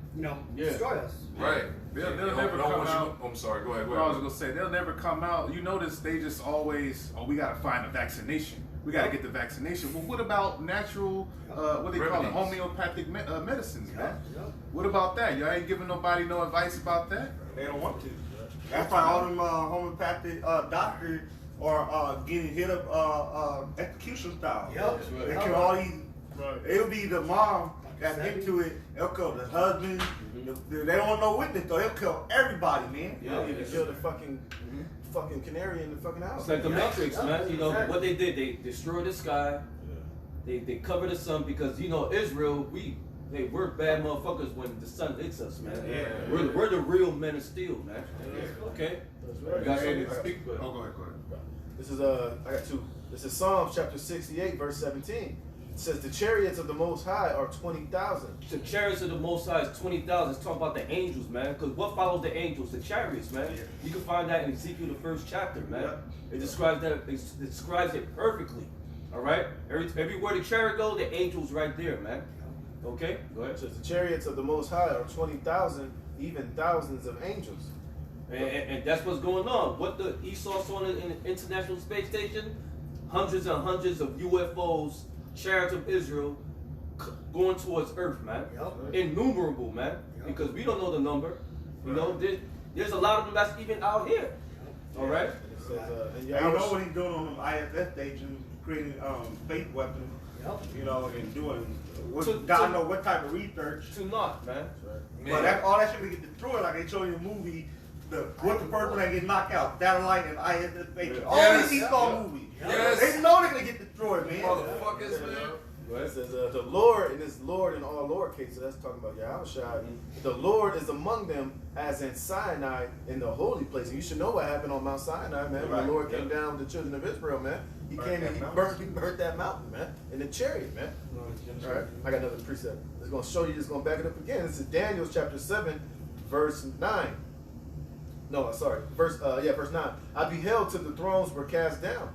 destroy us. Right. They'll never come out. I'm sorry. Go ahead. What I was gonna say, they'll never come out. You notice they just always, we gotta find a vaccination. We gotta get the vaccination. Well, what about natural, what they call it, homeopathic medicines, man? What about that? Y'all ain't giving nobody no advice about that? They don't want to. That's why all them homeopathic doctors are getting hit up execution style. They kill all these. It'll be the mom that's into it. They'll kill the husband. They don't want no witness, though. They'll kill everybody, man. They killed the fucking canary in the fucking house. It's like the Matrix, man. You know what they did? They destroyed the sky. They covered the sun because Israel. We're bad motherfuckers when the sun hits us, man. We're the real men of steel, man. Okay. Right. You got something to speak for? Oh, go ahead. This is I got two. This is Psalms chapter 68, verse 17. It says the chariots of the Most High are 20,000. The chariots of the Most High is 20,000. It's talking about the angels, man. Because what follows the angels? The chariots, man. You can find that in Ezekiel, the first chapter, man. It describes that. It describes it perfectly. All right. Everywhere the chariot goes, the angels right there, man. Okay. Go ahead. It says the chariots of the Most High are 20,000, even thousands of angels. And that's what's going on. What the Esau saw in the International Space Station, hundreds and hundreds of UFOs, chariots of Israel, going towards Earth, man. Innumerable, man. Because we don't know the number. You know, there's a lot of them that's even out here. All right. It says, I don't know what he's doing on the ISS station, creating fake weapons. And doing God know what type of research. To not, man. But all that shit we get destroyed, like they show you in the movie. What's the first one that gets knocked out? Satellite and ISS station. All these Esau movies. They know they're gonna get destroyed, man. Motherfuckers, man. It says, the Lord, and it's Lord in all lowercase, so that's talking about Yahushua. The Lord is among them as in Sinai in the holy place. And you should know what happened on Mount Sinai, man. When the Lord came down with the children of Israel, man. He came and he burnt that mountain, man, in the chariot, man. All right, I got another precept. It's going to show you, it's going to back it up again. This is Daniel chapter 7, verse 9. No, sorry, verse 9. I beheld till the thrones were cast down,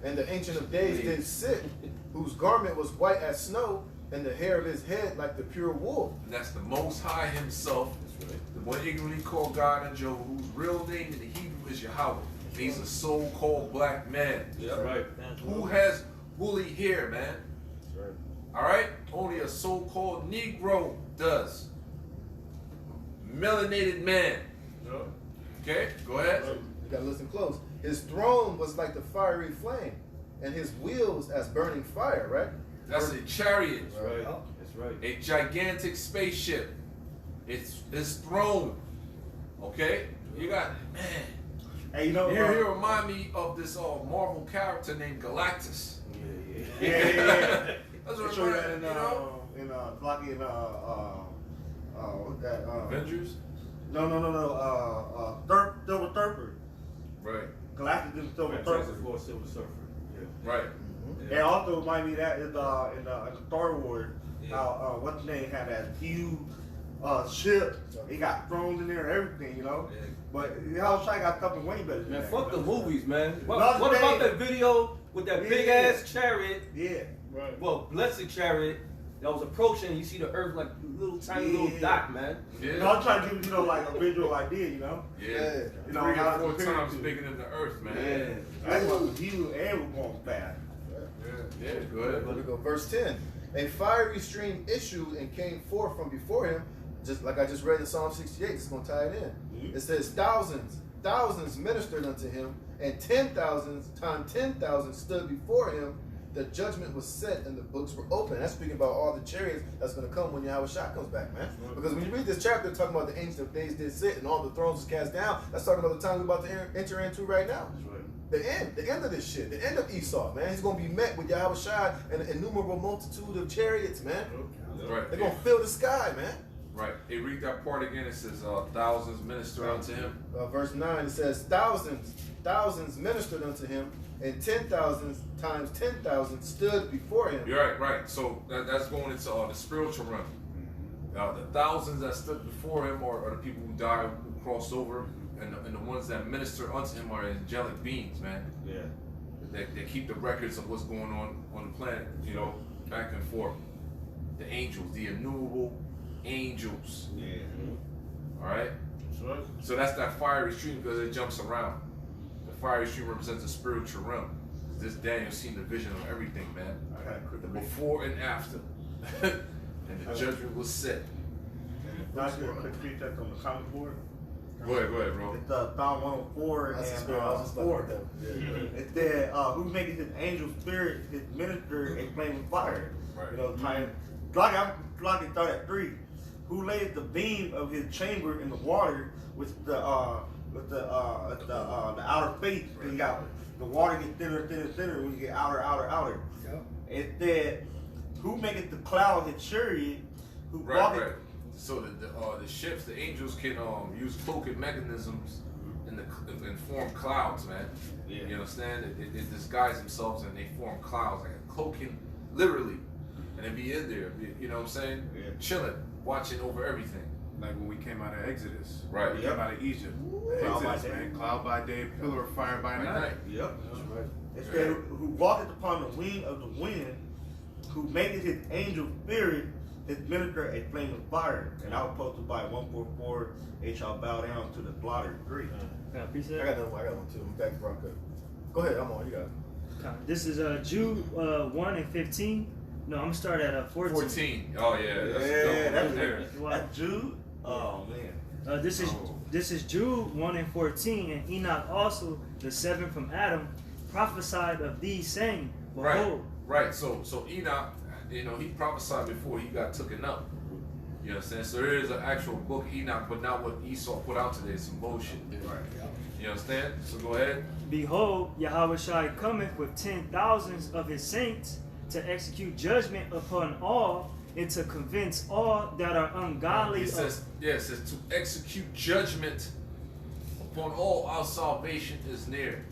and the Ancient of Days did sit, whose garment was white as snow, and the hair of his head like the pure wool. And that's the Most High himself, the one ignorantly called God and Jehovah, whose real name in the Hebrew is Yahweh. He's a so-called black man. Yeah, right. Who has woolly hair, man? That's right. All right? Only a so-called Negro does. Melanated man. Okay, go ahead. You gotta listen close. His throne was like the fiery flame, and his wheels as burning fire, right? That's a chariot. That's right. That's right. A gigantic spaceship. It's his throne. Okay? You got, man. Hey, you know, He remind me of this Marvel character named Galactus. yeah. That's They what show I'm that you know? what's that? Avengers? No. Silver Surfer. Right. Galactus is Silver Fantastic Surfer. Four, Silver Surfer. Yeah. Right. And also remind me that in the Star Wars, how what's the name had that huge ship. He got thrones in there and everything, you know. But how Shai got something way better than Man, that. fuck the movies, man. No, What about they- that video with that big ass chariot? Yeah. Right. Well, blessed chariot that was approaching. And you see the earth like a little tiny little dot, man. You know, I'm trying to give you know like a visual idea, you know. Yeah. You know, 3 how or 4 to compare times it to. bigger than the earth, man. Yeah. That was huge and was going fast. Yeah, go ahead. Let me go. Verse 10. A fiery stream issued and came forth from before him, just like I just read in Psalm 68. It's going to tie it in. It says, thousands ministered unto him, and 10,000 times 10,000 stood before him. The judgment was set and the books were open. That's speaking about all the chariots that's going to come when Yahushua comes back, man. Because when you read this chapter, it's talking about the Ancient of Days did sit and all the thrones was cast down. That's talking about the time we're about to enter into right now. The end of this shit, the end of Esau, man. He's going to be met with Yahushua and an innumerable multitude of chariots, man. Right. They're going to fill the sky, man. Right. Hey, read that part again. It says, thousands minister unto him. Verse 9, it says, thousands ministered unto him, and 10,000 times 10,000 stood before him. You're right. So that's going into the spiritual realm. The thousands that stood before him are the people who died, who crossed over, and the ones that minister unto him are angelic beings, man. Yeah. They keep the records of what's going on the planet, you know, back and forth. The angels, the innumerable angels. Yeah. All right. Right. So that's that fiery stream because it jumps around. The fiery stream represents the spiritual realm. This Daniel seen the vision of everything, man. The before and after, and the judgment was set. Now I do a quick feedback on the comment board. Go ahead, bro. It's Psalm 104 That's and the spirit. I was just about 4. to put that. Yeah. It said, who maketh his angel spirit, his minister, a flame of fire. Right. You know, time. Like it started at 3. Who laid the beam of his chamber in the water with the outer face? And you got the water gets thinner when you get outer. It said, who maketh the cloud his chariot? Who Right. So the ships, the angels can use cloaking mechanisms and form clouds, man. Yeah. You understand? They disguise themselves and they form clouds, like a cloaking, literally. And they be in there, you know what I'm saying? Yeah. Chilling, watching over everything. Like when we came out of Exodus. Right. We came out of Egypt. Cloud by Exodus, day. man. Cloud by day, pillar of fire by night. Yep. That's right. It said, who walketh upon the wing of the wind, who maketh his angel spirit, his minister a flame of fire. And I was posted by 144, they shall bow down to the slaughter. 3. I got one too. I'm back to Bronco. Go ahead, I'm on. You got it. This is Jude 1 and 15. No, I'm gonna start at 14. 14. Oh yeah, that's Yeah, dope. There. that's Jude. Oh man. This is Jude 1 and 14, and Enoch also, the 7th from Adam, prophesied of these, saying, behold. Right. So Enoch, you know, he prophesied before he got taken up. You understand? So there is an actual book Enoch, but not what Esau put out today. Some bullshit. Right. You understand? So go ahead. Behold, Yahushua cometh with 10,000s of his saints to execute judgment upon all, and to convince all that are ungodly. It says to execute judgment upon all. Our salvation is near.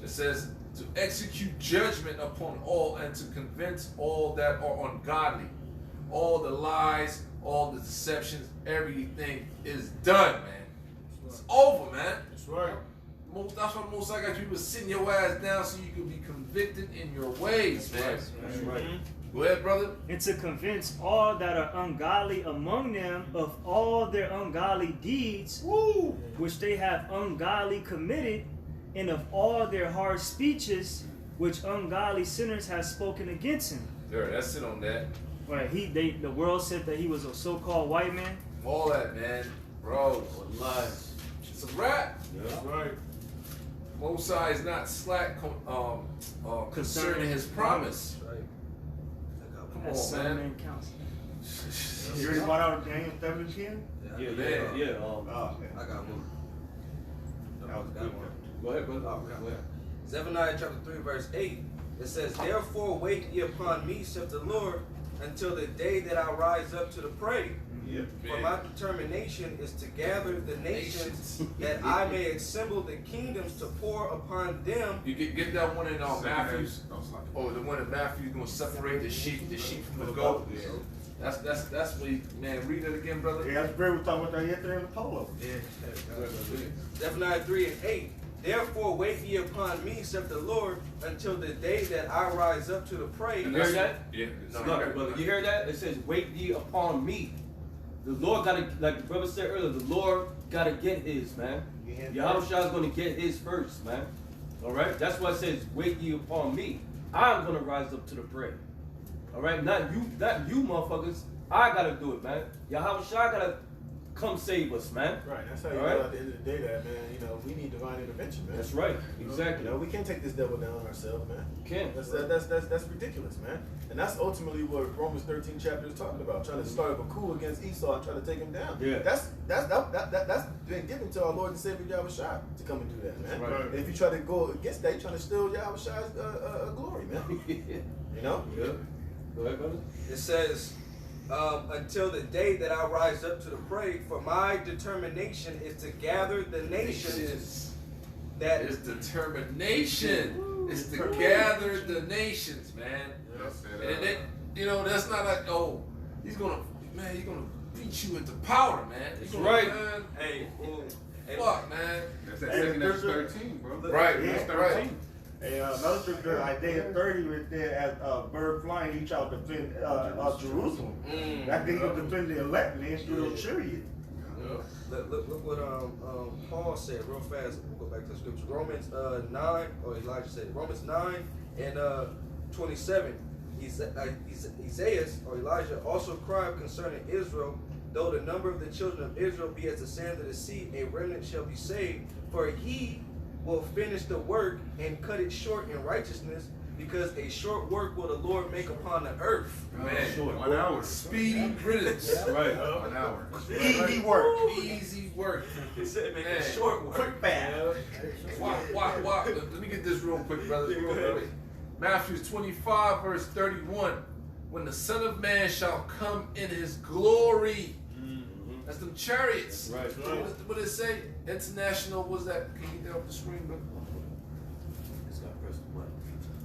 It says to execute judgment upon all and to convince all that are ungodly. All the lies, all the deceptions, everything is done, man. It's over, man. That's right. That's why Most High got you to sitting your ass down so you can be convicted in your ways, man. That's right. Go ahead, brother. And to convince all that are ungodly among them of all their ungodly deeds, which they have ungodly committed, and of all their hard speeches, which ungodly sinners have spoken against him. Sure, that's it on that. Right? The world said that he was a so-called white man. All that, man. Bro, Lies. it's a wrap. That's right. Most High is not slack concerning his promise. Right. Come That's on, son man. and counsel. You already brought out Daniel 7:10? Yeah, man. yeah. Oh, okay. I got one. That was got good. one. Go ahead, brother. Oh, okay. Go ahead. Zephaniah chapter 3, verse 8. It says, Therefore wait ye upon me, saith the Lord, until the day that I rise up to the prey. Yeah. For my determination is to gather the nations, that I may assemble the kingdoms to pour upon them. You get that one in Matthew's. Oh, the one in Matthew's gonna separate the sheep from the goat. That's what he, man. Read it again, brother. Yeah, that's great. We talked about that yesterday in the polo. Zephaniah 3 and 8. Therefore wait ye upon me, saith the Lord, until the day that I rise up to the prey. You hear that? Yeah. No, Look, brother, you hear that? It says, wait ye upon me. The Lord gotta, like the brother said earlier, the Lord gotta get his, man. Yahushua's gonna get his first, man. Alright? That's why it says, wait ye upon me. I'm gonna rise up to the prey. Alright? Not you motherfuckers. I gotta do it, man. Yahushua gotta come save us, man. Right, that's how you All right. know at the end of the day that, man, you know, we need divine intervention, man. That's right. Exactly. You know, we can't take this devil down ourselves, man. Can't. That's ridiculous, man. And that's ultimately what Romans 13 chapter is talking about, trying to start up a coup against Esau and try to take him down. Yeah. That's been given to our Lord and Savior Yahushua to come and do that, man. Right. And if you try to go against that, you're trying to steal Yahushua's glory, man. You know? Yeah. Go ahead, brother. It says, until the day that I rise up to the prey, for my determination is to gather the nations. That is determination. It's to gather the nations, man. And it, you know, that's not like, oh, he's gonna beat you into powder, man. That's gonna, right. Man, hey, fuck, man. That's that second Acts 13, bro. Right, Yeah, that's right. Hey, another scripture, Isaiah 30, right there, as bird flying, he shall defend Jerusalem. That they can defend the elect, and they still chariot. Look what Paul said real fast. We'll go back to the scripture. Romans 9, or Elijah said Romans 9 and 27. Isaiah or Elijah also cried concerning Israel, though the number of the children of Israel be as the sand of the sea, a remnant shall be saved. For he will finish the work and cut it short in righteousness, because a short work will the Lord make upon the earth. Man, Short. 1 hour. Speedy riddance. Right. 1 hour. Easy work. Easy work. He said make Man. a short work. Quick bath. Why? Let me get this real quick, brother. Real quick. Matthew 25, verse 31. When the Son of Man shall come in his glory. That's them chariots. Right. What did it say? International, what's that? Can you get that off the screen, bro? It's got press the button.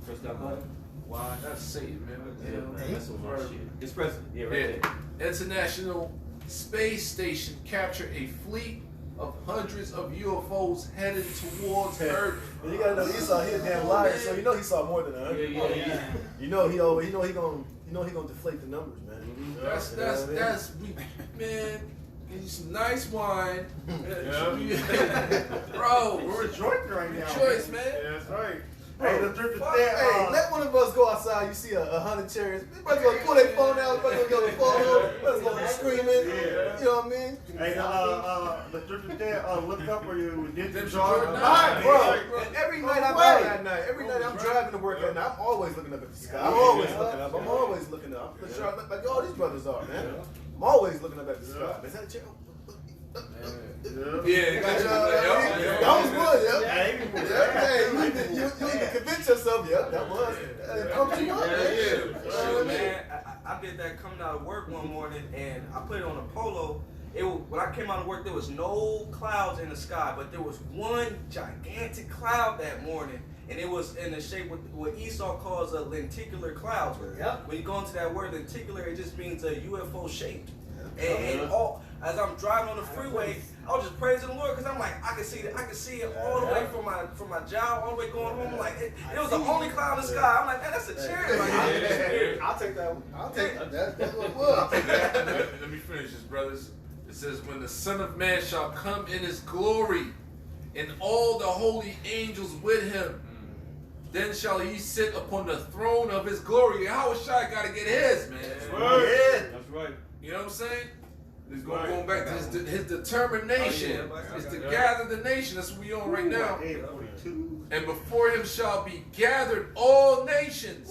Press that button. Why? That's Satan, man. What the Yeah, hell? man, that's some hard shit. It's present. Yeah, right there. International Space Station captured a fleet of hundreds of UFOs headed towards Earth. And you gotta know Esau, he a damn liar, so you know he saw more than 100. Yeah. You know he gonna deflate the numbers, man. That's man. Get you some nice wine. Bro, We're rejoicing right now. choice, man. Yeah, that's right. Hey, the scripture Fuck, said, hey, let one of us go outside. You see 100 chariots. Everybody's gonna pull their phone out. Everybody's gonna get a photo. Everybody's gonna be screaming. Yeah. You know what I mean? hey, the scripture said, look up for you. Redemption Jordan. Jordan. Alright, Right, bro. And every night I'm out at night. Every night I'm driving to work at night. I'm always looking up at the sky. I'm always looking up. I'm always looking up. I'm sure I look like all these brothers are, man. I'm always looking up at the sky. Is that a chair? Yeah, got you. That was good, yeah. Hey, Hey, you even convince sense of, yeah, that was. It pumped you up, man. Sure, man. I did that coming out of work one morning, and I put it on a polo. When I came out of work, there was no clouds in the sky, but there was one gigantic cloud that morning, and it was in the shape of what Esau calls a lenticular cloud. Yep. When you go into that word lenticular, it just means a UFO shape. And as I'm driving on the freeway, I was just praising the Lord because I'm like, I can see it all the way from my job all the way going home. Like it was the only cloud in the sky. I'm like, man, that's a chariot right there. I'll take that one. I'll take that. That's what it I'll was. take that. Let me finish this, brothers. It says, when the Son of Man shall come in his glory, and all the holy angels with him, then shall he sit upon the throne of his glory. Yahushua got to get his, man. That's right. That's right. You know what I'm saying? It's going back to his determination. It's to gather the nation. That's what we on right now. And before him shall be gathered all nations.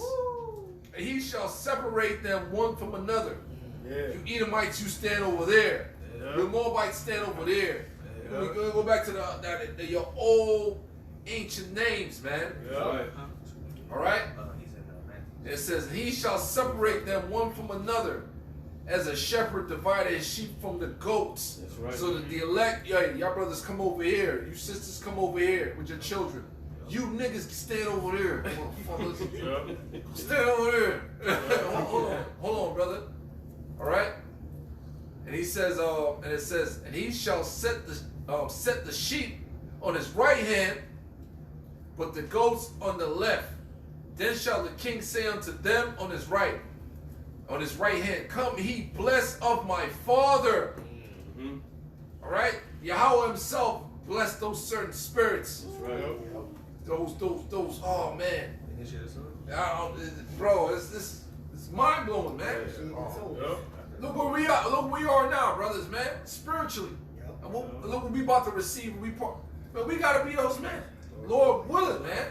And he shall separate them one from another. You Edomites, you stand over there. The Moabites stand over there. We go back to your old ancient names, man. All right? It says, he shall separate them one from another, as a shepherd divided his sheep from the goats. That's right. So that the elect, y'all brothers come over here. You sisters come over here with your children. You niggas stand over there. Stand over there. Hold on, brother. All right? And he says, and it says, and he shall set the sheep on his right hand, but the goats on the left. Then shall the king say unto them on his right hand, come he blessed of my father. All right? Yahweh himself blessed those certain spirits. That's right. Those, oh man. Bro, it's mind blowing, man. Look where we are. Look where we are now, brothers, man. Spiritually. And look what we about to receive. But we gotta be those men. Lord willing, man.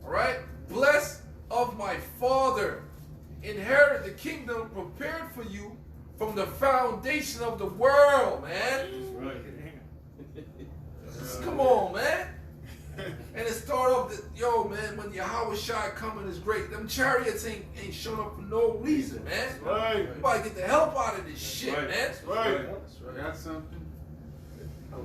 All right? Blessed of my father. Inherit the kingdom prepared for you from the foundation of the world, man. That's right. Come on, man. And it start off man, when Yahweh Shai coming is great. Them chariots ain't showing up for no reason, man. That's right. You gotta get the help out of this shit, right. man. That's right. Got something? Oh,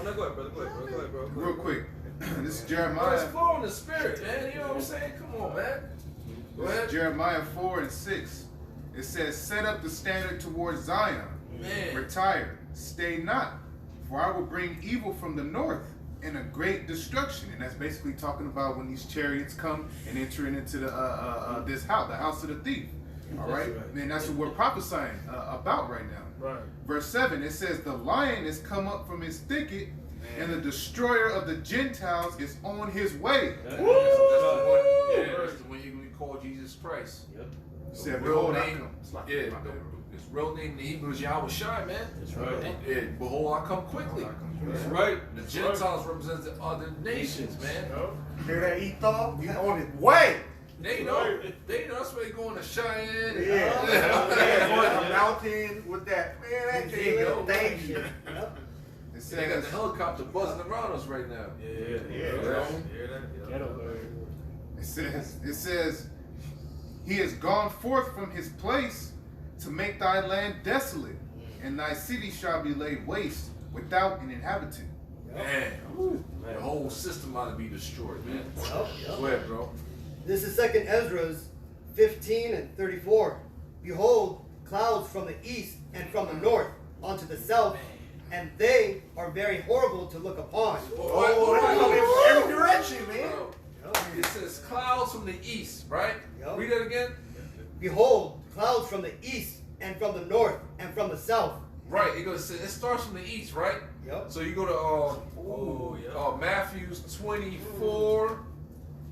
no, go ahead, brother. Go ahead, bro. Real quick. This is Just Jeremiah. flow in the spirit, man. You know what I'm saying? Come on, man. Go This ahead. is Jeremiah 4 and 6. It says, set up the standard towards Zion. Man. Retire. Stay not. For I will bring evil from the north and a great destruction. And that's basically talking about when these chariots come and entering into the this house, the house of the thief. All right? And that's what we're prophesying about right now. Right. Verse 7, it says, the lion is come up from his thicket, and the destroyer of the Gentiles is on his way. That's the one. Yeah, that's the one you call Jesus Christ. Yep. Said, Real behold, I name. come. It's like, Yeah, my bad, bro. his real name in the Hebrew is Yahweh Shai, man. That's right. Yeah, behold, I come quickly. That's right. The Gentiles represent the other nations, man. Hear that, Esau? He's on his way. They know. They know. That's where they going to Cheyenne. Yeah. On the mountain with that. Man, that thing, thank you. It They got the says, helicopter buzzing around us right now. it says, he has gone forth from his place to make thy land desolate, and thy city shall be laid waste without an inhabitant. Man, the whole system ought to be destroyed, man. Go ahead, bro. This is 2nd Ezra's 15 and 34. Behold, clouds from the east and from the north unto the south, and they are very horrible to look upon. Every direction, man. It says clouds from the east, right? Yep. Read that again. Behold, clouds from the east and from the north and from the south. Right. It starts from the east, right? Yep. So you go to Matthew 24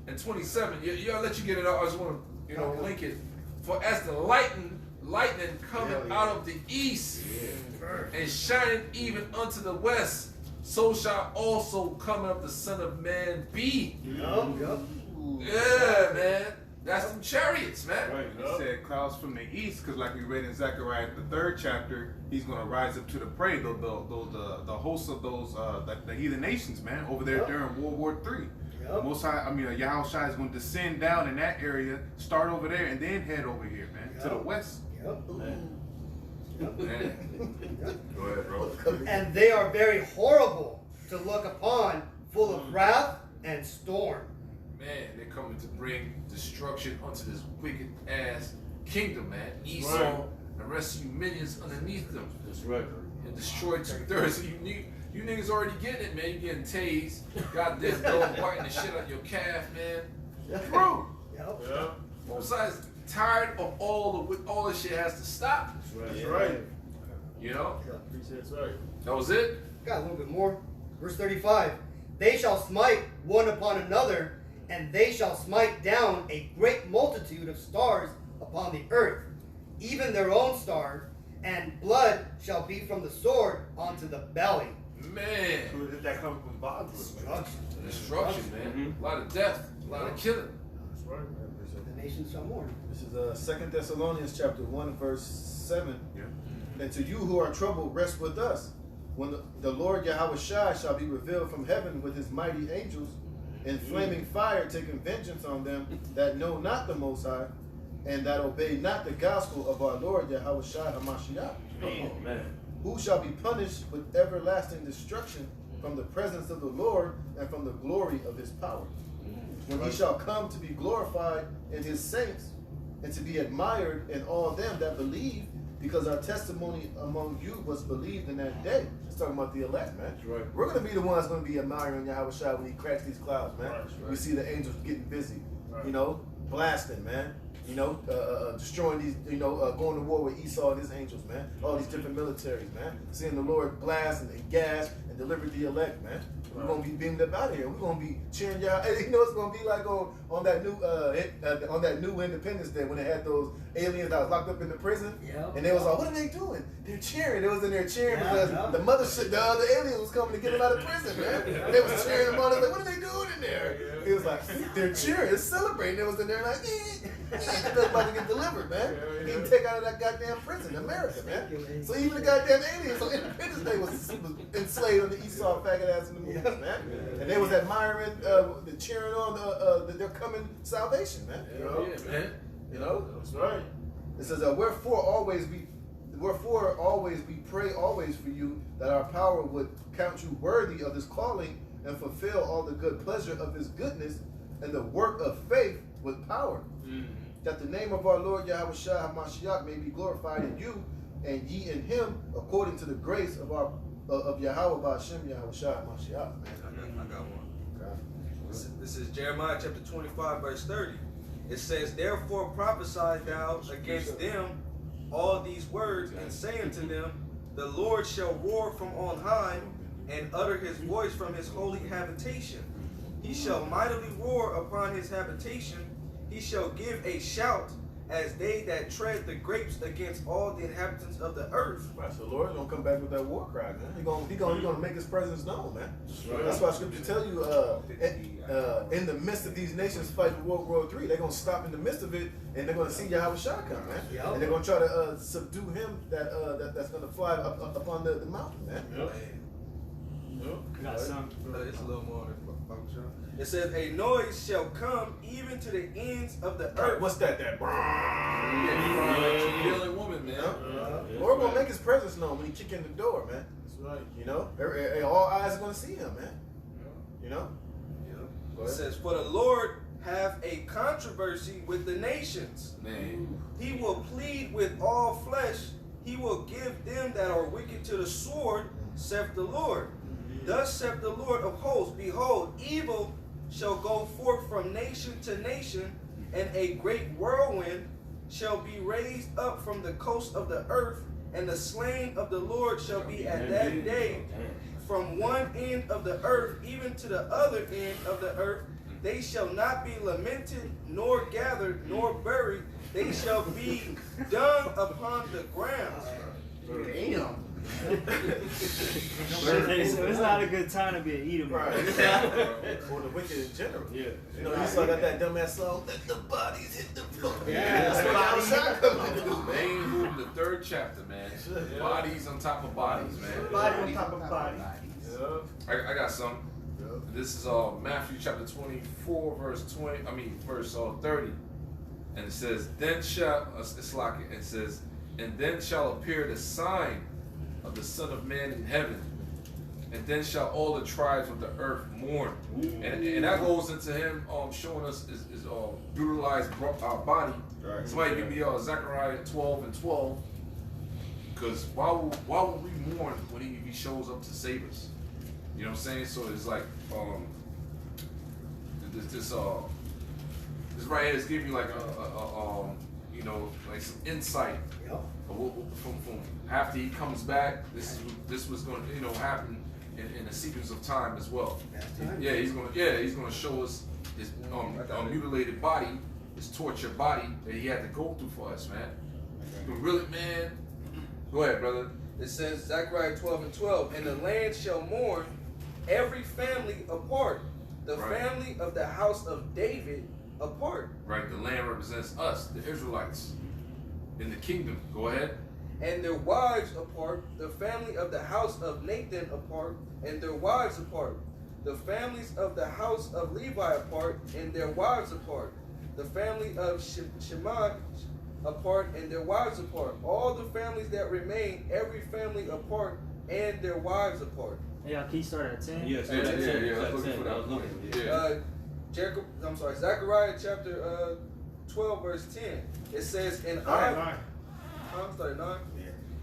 and 27. I'll let you get it out. I just want to link it. For as the lightning coming out of the east and shining even unto the west, so shall also coming of the Son of Man be. Yep. Yeah, man. That's them chariots, man. Right. He said clouds from the east, because like we read in Zechariah the 3rd chapter, he's going to rise up to the prey, the hosts of those the heathen nations, man, over there during World War III. Most High, Yahweh Shai is going to descend down in that area, start over there, and then head over here, man, to the west. Man. Go ahead, bro. And they are very horrible to look upon, full of wrath and storm. Man, they're coming to bring destruction unto this wicked ass kingdom, man. Esau and the rest of you minions underneath them. That's right. And destroy 2/3 of you niggas already getting it, man. You getting tased, goddamn dog biting the shit out of your calf, man. Bro. Most Side's tired of all this shit has to stop. That's right. You know? That's right. That was it? Got a little bit more. Verse 35. They shall smite one upon another, and they shall smite down a great multitude of stars upon the earth, even their own stars, and blood shall be from the sword onto the belly. Man. So that comes from Bible. Destruction, man. A lot of death, a lot of killing. That's right. The nations shall mourn. This is 2 Thessalonians chapter 1, verse 7. Yeah. And to you who are troubled, rest with us. When the Lord Yahweh Shai shall be revealed from heaven with his mighty angels, in flaming fire, taking vengeance on them that know not the Most High, and that obey not the gospel of our Lord Yahweh Shai HaMashiach. Oh, man. Who shall be punished with everlasting destruction from the presence of the Lord and from the glory of his power. When he shall come to be glorified in his saints and to be admired in all them that believe, because our testimony among you was believed in that day. It's talking about the elect, man. That's right. We're going to be the ones going to be admiring Yahweh Shai when he cracks these clouds, man. Right. We see the angels getting busy, Right. you know, blasting, man. You know, destroying these, you know, going to war with Esau and his angels, man. All these different militaries, man. Seeing the Lord blast and gas and deliver the elect, man. We're going to be beamed up out of here. We're going to be cheering y'all. You know, it's going to be like on that new Independence Day when they had those aliens that was locked up in the prison. Yeah. And they was like, what are they doing? They're cheering. They was in there cheering Yeah, because yeah. the mothership, the other aliens was coming to get them out of prison, man. They was cheering them on. They was like, what are they doing in there? It was like, they're cheering, they're celebrating. They was in there like, they're about to get delivered, man. He didn't take out of that goddamn prison, America, man. So even the goddamn aliens on Independence Day was enslaved under Esau faggot ass in the movies, man. And they was admiring, cheering on their coming salvation, man. Yeah, man. You know? That's right. It says, wherefore always we pray always for you, that our power would count you worthy of this calling and fulfill all the good pleasure of his goodness and the work of faith with power. That the name of our Lord Yahweh Shai HaMashiach may be glorified in you, and ye in him, according to the grace of our of Yahweh Ba'ashem Yahweh Shai HaMashiach. I got one. This is Jeremiah chapter 25, verse 30. It says, therefore prophesy thou against them all these words, and say unto them, the Lord shall roar from on high, and utter his voice from his holy habitation. He shall mightily roar upon his habitation. He shall give a shout as they that tread the grapes against all the inhabitants of the earth. Right, so the Lord's gonna come back with that war cry, man. He gonna make his presence known, man. That's why Scripture tell you, in the midst of these nations fighting World War III, they're gonna stop in the midst of it, and they're gonna see Yahweh Shai come, man. Yep. And they're gonna try to subdue him that's gonna fly up upon the mountain, man. Yep. I got some. It's a little more than Bible John. It says, a noise shall come even to the ends of the earth. What's that? Yelling woman, man. Lord gonna make his presence known when he kick in the door, man. That's right. You know, all eyes are gonna see him, man. You know. It says, for the Lord have a controversy with the nations. Man. He will plead with all flesh. He will give them that are wicked to the sword, saith the Lord. Thus saith the Lord of hosts, behold, evil shall go forth from nation to nation, and a great whirlwind shall be raised up from the coast of the earth, and the slain of the Lord shall be at that day from one end of the earth even to the other end of the earth. They shall not be lamented, nor gathered, nor buried. They shall be dung upon the ground. Damn. So it's not a good time to be an Edomite. Right. Or the wicked in general. Yeah. You know, you saw that dumbass song, let the bodies hit the floor. Yeah. That's what outside coming. Main rule in the 3rd chapter, man. Yeah. Bodies on top of bodies, man. Body on top of body. I got some. This is Matthew chapter 24, verse 30. And it says, then shall, it's like it says, and then shall appear the sign of the Son of Man in heaven. And then shall all the tribes of the earth mourn. And that goes into him showing us his brutalized body. Right. Somebody give me Zechariah 12:12. Because why would we mourn when he shows up to save us? You know what I'm saying? So it's like this right here is giving you like you know, like some insight. Yep. From after he comes back, this was going to, you know, happen in a sequence of time as well. Yeah, he's gonna show us his mutilated body, his tortured body that he had to go through for us, man. But really, man, go ahead, brother. It says Zechariah 12:12, and the land shall mourn every family apart, the family of the house of David apart. Right, the land represents us, the Israelites, in the kingdom. Go ahead. And their wives apart, the family of the house of Nathan apart, and their wives apart, the families of the house of Levi apart, and their wives apart, the family of Shemaiah apart, and their wives apart, all the families that remain, every family apart, and their wives apart. Hey, y'all, can you start at 10? Yes, Yeah. I was looking for that. Zechariah chapter 12 verse 10. It says, "And I'm sorry, 9.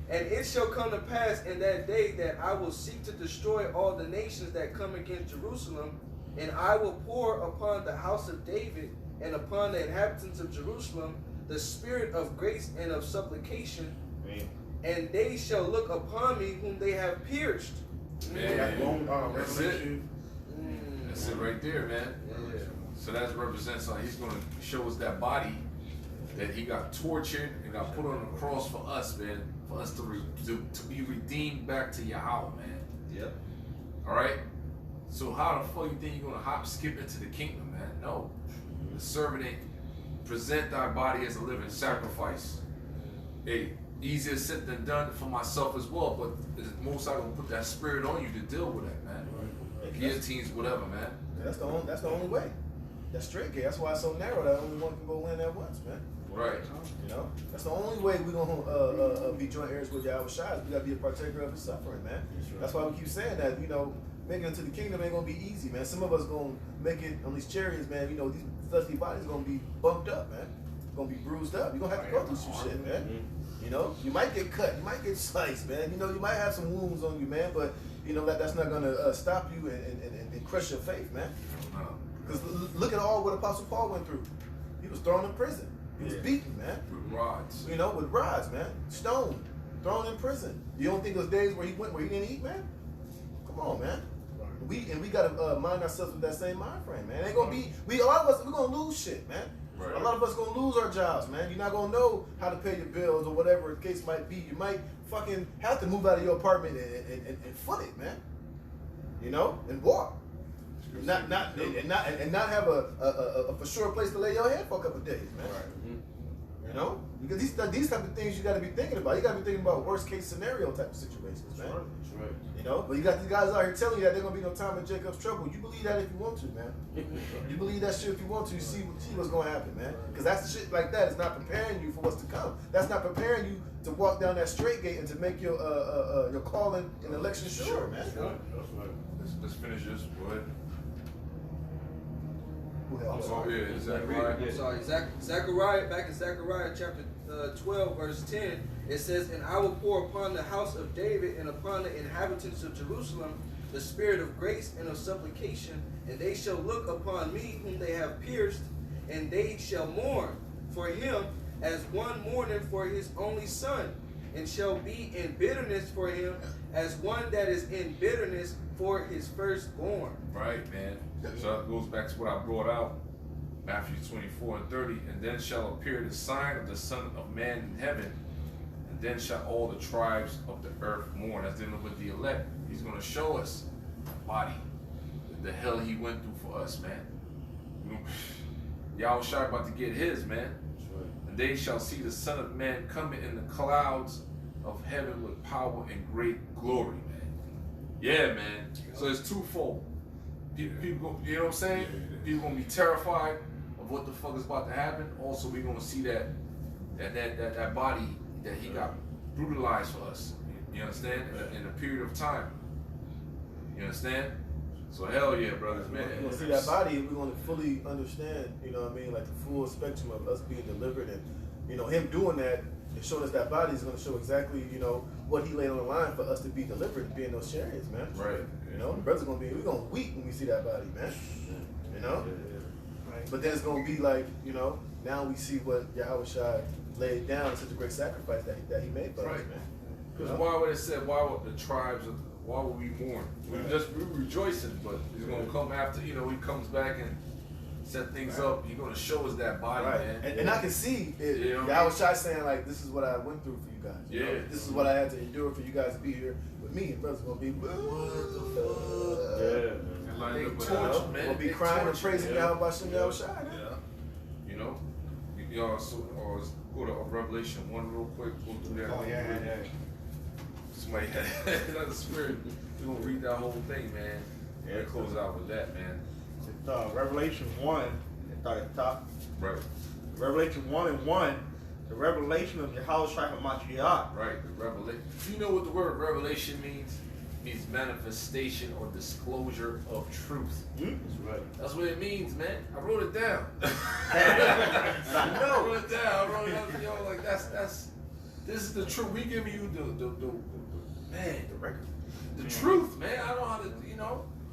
And it shall come to pass in that day that I will seek to destroy all the nations that come against Jerusalem, and I will pour upon the house of David and upon the inhabitants of Jerusalem the spirit of grace and of supplication, and they shall look upon me whom they have pierced." Man, that's it. That's it right there, man. Yeah. So that represents he's going to show us that body that he got tortured and got put on the cross for us, man. For us to be redeemed back to Yahweh, man. Yep. All right. So how the fuck you think you're going to hop skip into the kingdom, man? No. The servant ain't present thy body as a living sacrifice. Hey, easier said than done for myself as well, but most I gonna put that spirit on you to deal with that, man. Guillotines, whatever, man. That's the only way. That's straight gate. That's why it's so narrow that only one can go in at once, man. Right. You know, that's the only way we're gonna be joint heirs with Yahweh Shai. We gotta be a partaker of his suffering, man. That's why we keep saying that. You know, making it into the kingdom ain't gonna be easy, man. Some of us gonna make it on these chariots, man. You know, these fleshly bodies gonna be bumped up, man. Gonna be bruised up. You're gonna have to go through some shit, man. You know, you might get cut, you might get sliced, man. You know, you might have some wounds on you, man. But you know that's not gonna stop you and crush your faith, man. Because look at all what Apostle Paul went through. He was thrown in prison. He was beaten, man. With rods. You know, with rods, man. Stoned, thrown in prison. You don't think those days where he went where he didn't eat, man? Come on, man. We gotta mind ourselves with that same mind frame, man. It ain't gonna be a lot of us. We're gonna lose shit, man. Right. A lot of us gonna lose our jobs, man. You're not gonna know how to pay your bills or whatever the case might be. You might fucking have to move out of your apartment and foot it, man. You know, and walk. Not have a for sure place to lay your head for a couple of days, man. Right. You know, because these type of things you got to be thinking about. You got to be thinking about worst case scenario type of situations, man. That's right. You know, but you got these guys out here telling you that there's gonna be no time in Jacob's trouble. You believe that if you want to, man. You believe that shit if you want to. See what's gonna happen, man. Because that's the shit like that is not preparing you for what's to come. That's not preparing you to walk down that straight gate and to make your calling and election sure, man. Let's finish this. Go ahead. I'm sorry. Zechariah. Sorry, Zechariah, back in Zechariah chapter 12, verse 10, it says, "And I will pour upon the house of David and upon the inhabitants of Jerusalem the spirit of grace and of supplication, and they shall look upon me whom they have pierced, and they shall mourn for him as one mourning for his only son, and shall be in bitterness for him as one that is in bitterness for his firstborn." Right, man. So that goes back to what I brought out, Matthew 24:30. "And then shall appear the sign of the Son of Man in heaven, And then shall all the tribes of the earth mourn. That's dealing with the elect. He's going to show us the body, the hell he went through for us, man. Y'all shy about to get his, man. And they shall see the Son of Man coming in the clouds of heaven with power and great glory, man. Yeah, man. So it's twofold. People, you know what I'm saying? People gonna be terrified of what the fuck is about to happen. Also, we gonna see that body that he got brutalized for us. You understand? In a period of time. You understand? So hell yeah, brothers, man. We're gonna see that body. We're gonna fully understand. You know what I mean? Like the full spectrum of us being delivered, and you know him doing that and showing us that body is gonna show exactly what he laid on the line for us to be delivered, to be in those chariots, man. Right. You know, the brothers we're gonna weep when we see that body, man. You know. Right. But then it's gonna be like, now we see what Yahweh Shai laid down in such a great sacrifice that he made for us, Right. man. Because why would it say, why would the tribes, why would we mourn? We're rejoicing, but he's going to come after, he comes back and set things up. He's going to show us that body, Right. man. And I can see it, Yahweh Shai saying, like, this is what I went through for you guys. You know? This is what I had to endure for you guys to be here with me. And brothers going to be, what the fuck? Yeah. They torture, man. We'll be crying and praising Yahweh Shai, man. You know? Y'all, so, let's go to Revelation 1 real quick. Go through that. Oh, yeah. Somebody had another spirit. We're going to read that whole thing, man. Yeah, close out with that, man. It's, Revelation 1, start at the top. Right. Revelation 1:1, the revelation of Yahushua HaMashiach. Right, the revelation. Do you know what the word revelation means? It means manifestation or disclosure of truth. That's right. That's what it means, man. I wrote it down. I wrote it down. I wrote it down. Like this is the truth. We giving you the record. The truth, man. I don't know how to,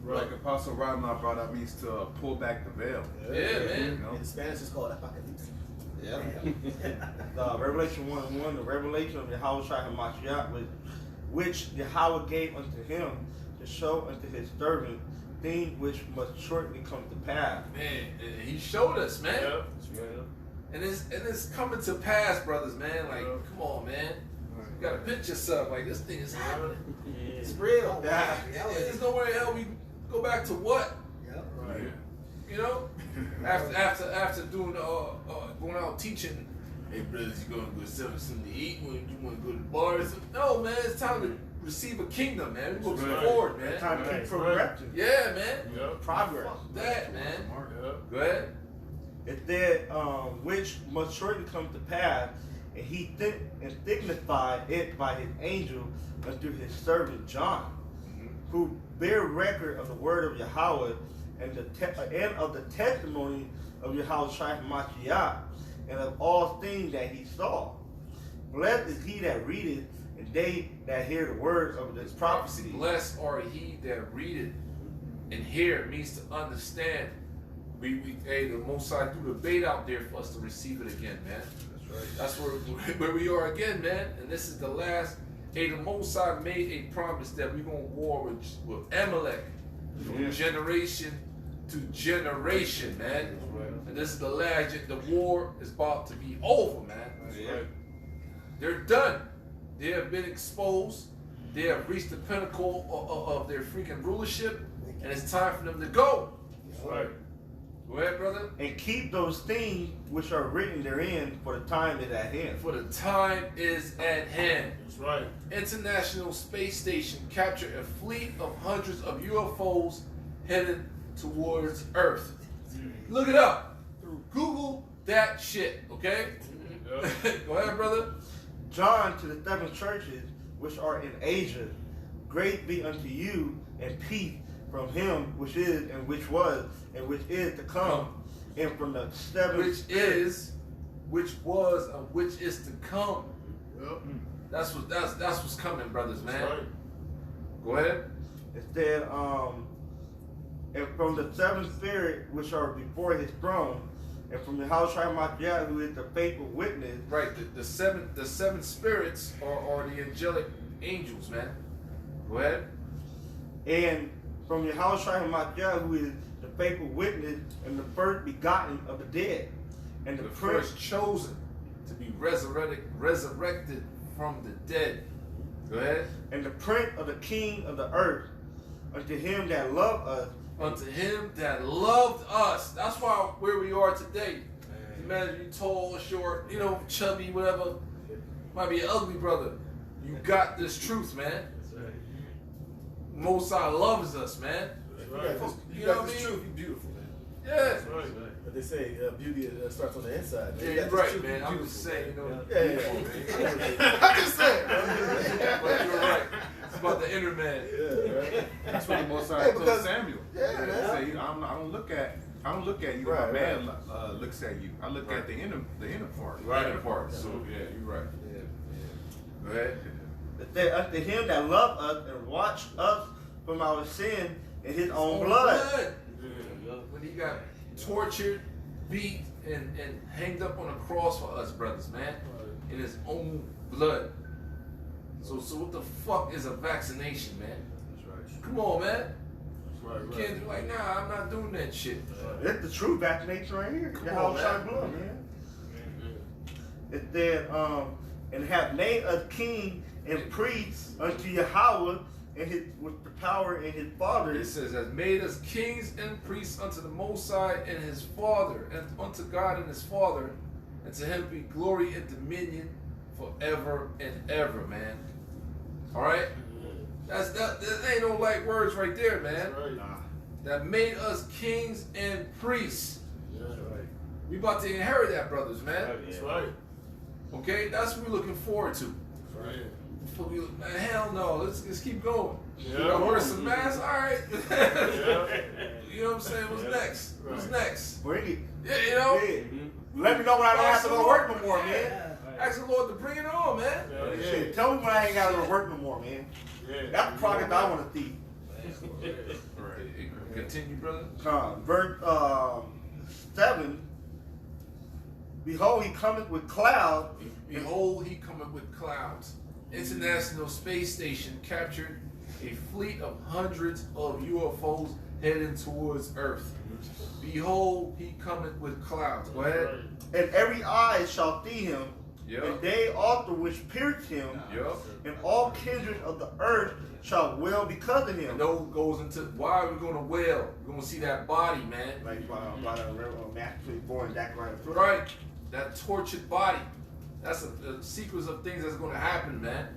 Right. Like Apostle Rodman brought up, means to pull back the veil. Yeah, man. In Spanish, it's called apocalypse. Yeah. Revelation 1:1, the revelation of Yahushua HaMashiach, which Yahweh gave unto him to show unto his servant things which must shortly come to pass. Man, he showed us, man. Yeah. And it's coming to pass, brothers, man. Like, come on, man. You gotta pitch yourself like this thing is happening. It's real. There's nowhere in hell we go back to what? Right. After doing going out teaching, hey brothers, you gonna go sell something to eat when you wanna go to the bars? No, man, it's time to receive a kingdom, man. We go forward, man. Time to keep progressing. Yeah, man. Yep. Progress. That, man. Yep. Go ahead. It said, which must shortly come to pass, and he signified it by his angel unto his servant John, who bear record of the word of Yahweh and of the testimony of Yahushua HaMashiach, and of all things that he saw. Blessed is he that readeth, and they that hear the words of this prophecy. Blessed are he that readeth and hear. Means to understand. Hey, the Most High threw the bait out there for us to receive it again, man. That's right. That's where we are again, man. And this is the last. Hey, the Most High made a promise that we're gonna war with Amalek from generation to generation, man. Right. And this is the last. The war is about to be over, man. That's right. They're done. They have been exposed. They have reached the pinnacle of their freaking rulership, and it's time for them to go. That's right. Go ahead, brother. And keep those things which are written therein, for the time is at hand. For the time is at hand. That's right. International Space Station captured a fleet of hundreds of UFOs headed towards Earth. Look it up. Google that shit, okay? Yep. Go ahead, brother. John to the 7 churches which are in Asia, grace be unto you and peace from him which is and which was and which is to come, and from the 7 which was and which is to come. Yep. That's what's coming, brothers, man. That's right. Go ahead. It said, and from the 7 spirits which are before his throne, and from the house of Mashiach, who is the faithful witness. Right, the seven spirits are the angelic angels, man. Go ahead. And from the house of Mashiach, who is the faithful witness and the first begotten of the dead, and the first chosen to be resurrected from the dead. Go ahead. And the prince of the king of the earth, unto him that loved us. Unto him that loved us. That's why where we are today. Man, you tall, short, you know, chubby, whatever. Might be an ugly brother. You got this truth, man. That's right. Most High loves us, man. You got this truth, you beautiful, man. Yeah. That's right. But they say beauty starts on the inside. Man. Yeah, you're right, man. I'm just saying, you know. Yeah. I'm just saying. But you're right. It's about the inner man. Yeah, right. That's what the Most High told Samuel. Yeah, man. He say, I don't look at you. Right, a man looks at you. I look at the inner part. Right, inner part. So yeah, you're right. Yeah. Go ahead. That unto him that loved us and washed us from our sin in his own blood. When he got tortured, beat, and hanged up on a cross for us, brothers, man. In his own blood. So what the fuck is a vaccination, man? That's right. Come on, man. Right, You can't be like, nah, I'm not doing that shit. It's the true vaccination right here. Come Your on, house shine blood, man. It said, and have made us king and priest unto Yahweh and his with the power and his father. It says, has made us kings and priests unto the Most High and his Father, and unto God and his Father, and to him be glory and dominion forever and ever, man. All right? That ain't no light words right there, man. Right. That made us kings and priests. Yeah. Right. We about to inherit that, brothers, man. That's right. Okay? That's what we're looking forward to. Right. Man, hell no. Let's keep going. Yeah. I wear some masks. All right. Yeah. You know what I'm saying? What's next? What's next? Bring it. Yeah, you know? Yeah. Let me know when I don't have to go to work no more, man. Ask the Lord to bring it on, man. Yeah. Shit, tell me when I ain't got to go to work no more, man. Yeah. That's the product I want to see. Right. Continue, brother. Verse 7. Behold, he cometh with clouds. Behold, he cometh with clouds. International Space Station captured a fleet of hundreds of UFOs heading towards Earth. Behold, he cometh with clouds. Go ahead. And every eye shall see him, Yep. and they also which pierced him, Yep. and all kindred of the earth shall wail because of him. And those goes into why are we going to wail? We're going to see that body, man. Like by the naturally born Zachariah. Right. That tortured body. That's a sequence of things that's going to happen, man.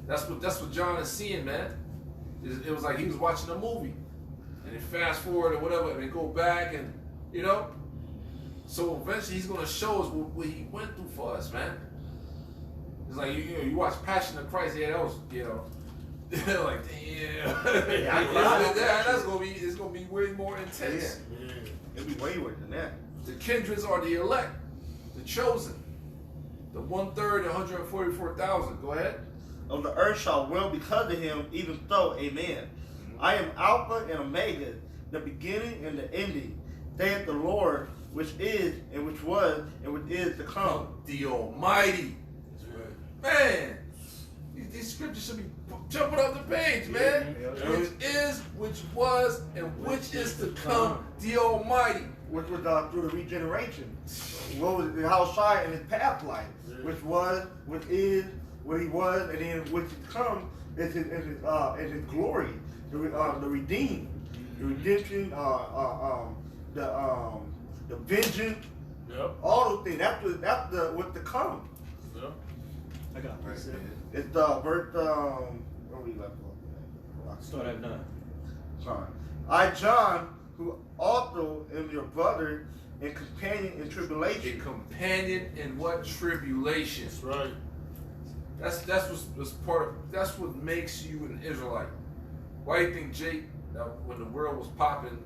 That's what John is seeing, man. It was like he was watching a movie, and then fast forward or whatever, and then go back, and you know. So eventually he's going to show us what he went through for us, man. It's like you watch Passion of Christ, yeah, that was like damn, it's gonna be way more intense. Yeah. It'll be way worse than that. The kindreds are the elect, the chosen, the 1/3, 144,000. Go ahead. Of the earth shall wail because of him, even so, amen. I am Alpha and Omega, the beginning and the ending, saith the Lord, which is, and which was, and which is to come. The Almighty. Man, these scriptures should be jumping off the page, man. Which is, which was, and which is to come, the Almighty. Which was through the regeneration. What was the house shine in his path life, which was, which is, where he was, and then which to come is his glory, the redeemed, the redemption, the vengeance, all those things. That's what's to come. Yep. I got Right, it. man. It's verse where we left off? Start at 9. Sorry. I, John, who also am your brother and companion in A tribulation. companion in what tribulation? That's right. That's what makes you an Israelite. Why do you think Jake, when the world was popping,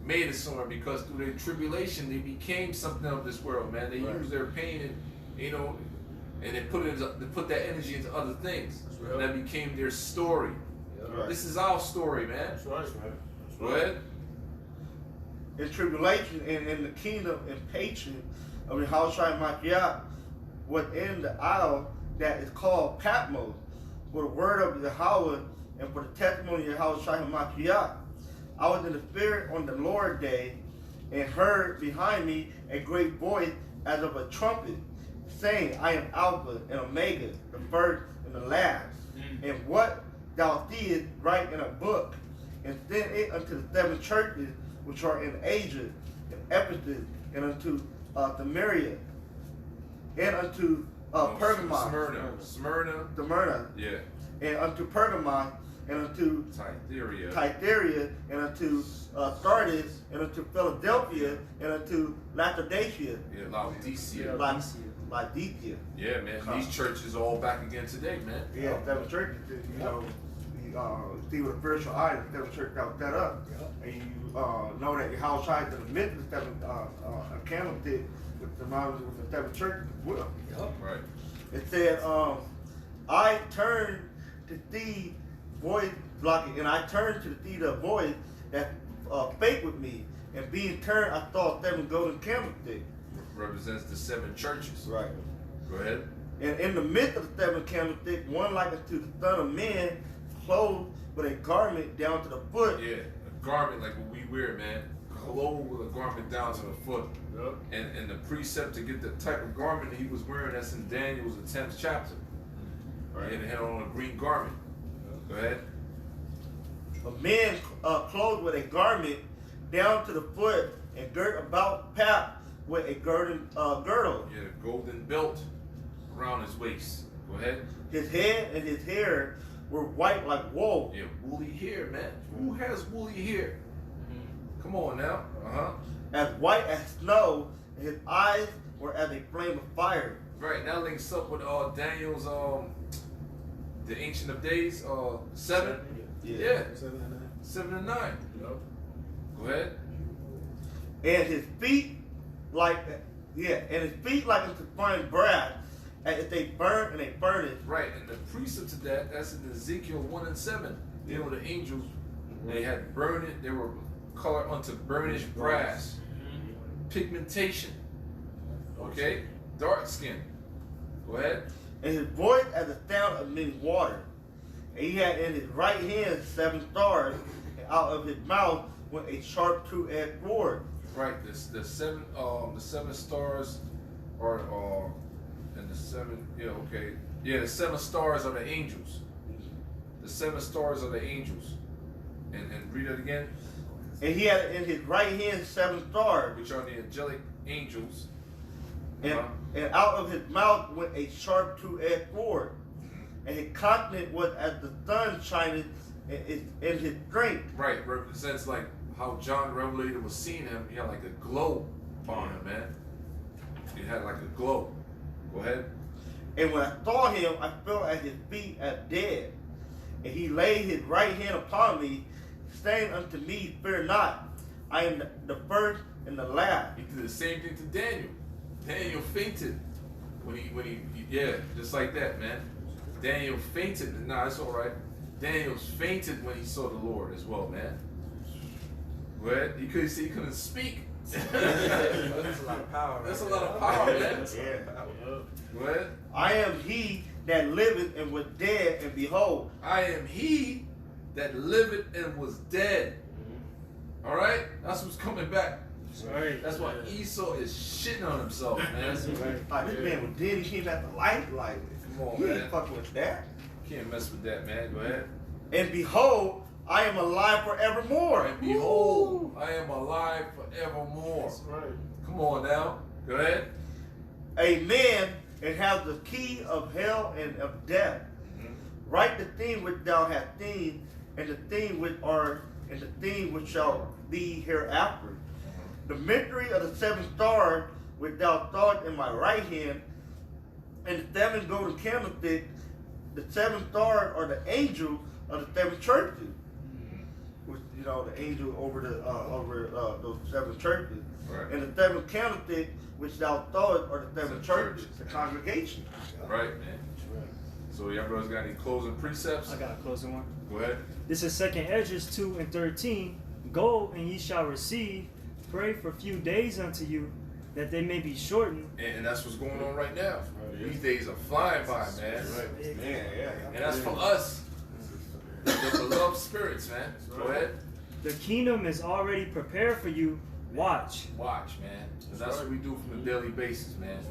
made it somewhere? Because through their tribulation, they became something of this world, man. They used their pain and and they put that energy into other things, and that became their story. Right. This is our story, man. That's right. Go ahead. In tribulation and in the kingdom and patience of Yahushua Mashiach was in the isle that is called Patmos, for the word of Yahweh and for the testimony of Yahushua Mashiach. I was in the spirit on the Lord day and heard behind me a great voice as of a trumpet, saying, I am Alpha and Omega, the first and the last. And what thou seest, write in a book, and send it unto the 7 churches which are in Asia, and Ephesus, and unto Samaria, and unto Pergamum, Smyrna. Yeah. and unto Pergamum, and unto Thyatira, and unto Sardis, and unto Philadelphia, and unto Laodicea. Yeah, Laodicea. Laodicea. Yeah, man. These churches are all back again today, man. Yeah, 7 churches. You know, you see with a spiritual eye, the 7 churches that was set up, and you know that your house shines in the midst of the 7 candlestick with the 7 churches as well. Right. It said, I turned to see voice blocking, and I turned to see the voice that spake with me, and being turned, I saw 7 golden candlesticks. Represents the 7 churches. Right. Go ahead. And in the midst of the 7 candlesticks, one like unto the Son of Man, clothed with a garment down to the foot. Yeah, a garment like what we wear, man. Clothed with a garment down to the foot. Yep. And the precept to get the type of garment that he was wearing, that's in Daniel's the 10th chapter. Right. And had on a green garment. Go ahead. A man clothed with a garment down to the foot, and girt about pap with a girdle. Yeah, a golden belt around his waist. Go ahead. His head and his hair were white like wool. Yeah, woolly hair, man. Who has woolly hair? Come on now. As white as snow, and his eyes were as a flame of fire. Right, that links up with Daniel's the Ancient of Days, 7. Yeah. 7 and 9. Yep. Go ahead. And his feet like unto fine brass, as if they burn in a furnace. Right, and the precept to that's in Ezekiel 1 and 7. You know, the angels, they had they were colored unto burnished brass. Pigmentation. Okay? Dark skin. Go ahead. And his voice as the sound of many waters. And he had in his right hand 7 stars, and out of his mouth went a sharp 2-edged sword. Right, the 7 stars are and the 7 the 7 stars are the angels. The 7 stars are the angels. And read it again. And he had in his right hand 7 stars, which are the angelic angels. And out of his mouth went a sharp 2-edged sword. And his countenance was as the sun shining in his strength. Right, represents like how John the Revelator was seeing him. He had like a glow on him, man. He had like a glow. Go ahead. And when I saw him, I fell at his feet as dead. And he laid his right hand upon me, saying unto me, fear not, I am the first and the last. He did the same thing to Daniel. Daniel fainted when he just like that, man. Daniel fainted. Nah, it's all right. Daniel's fainted when he saw the Lord as well, man. What? He couldn't speak. That's a lot of power. That's a lot of power, man. Yeah. What? I am he that liveth and was dead, and behold, I am he that liveth and was dead. All right? That's what's coming back. Right. That's why Esau is shitting on himself, man. Like, this man was dead, he came back to life. Like, come on, you man. ain't fucking with that. Can't mess with that, man. Go ahead. And behold, I am alive forevermore. And behold, I am alive forevermore. That's right. Come on now. Go ahead. Amen. And have the key of hell and of death. Write the thing which thou hast seen, and the thing which are, and the thing which shall be hereafter. The mystery of the 7 stars which thou sawest in my right hand, and the 7 golden candlesticks. The 7 stars are the angels of the 7 churches. Which, you know, the angel over those 7 churches. Right. And the 7 candlesticks which thou sawest are the 7 churches, the congregation. Right, man. So y'all brothers got any closing precepts? I got a closing one. Go ahead. This is 2nd Esdras 2 and 13. Go and ye shall receive. Pray for few days unto you, that they may be shortened. And that's what's going on right now. These days are flying by, man. Right. Yeah. And that's for us, the beloved spirits, man. Go ahead. The kingdom is already prepared for you Watch. Watch, man. Because that's what we do from a daily basis, man. So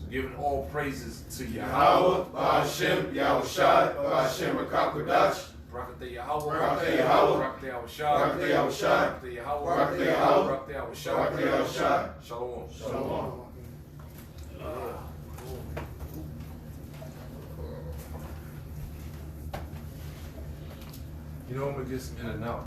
giving all praises to Yahweh, Ba'ashem, Yahushai, Ba'ashem, Rakakodash. Barakateh Yahweh, Barakateh Yahweh, Barakateh Yahushai, Barakateh Yahushai, Barakateh Yahweh, Barakateh Yahweh, Barakateh Yahushai, Barakateh Yahushai. Shalom. Shalom. You know, I'm gonna get some in and out.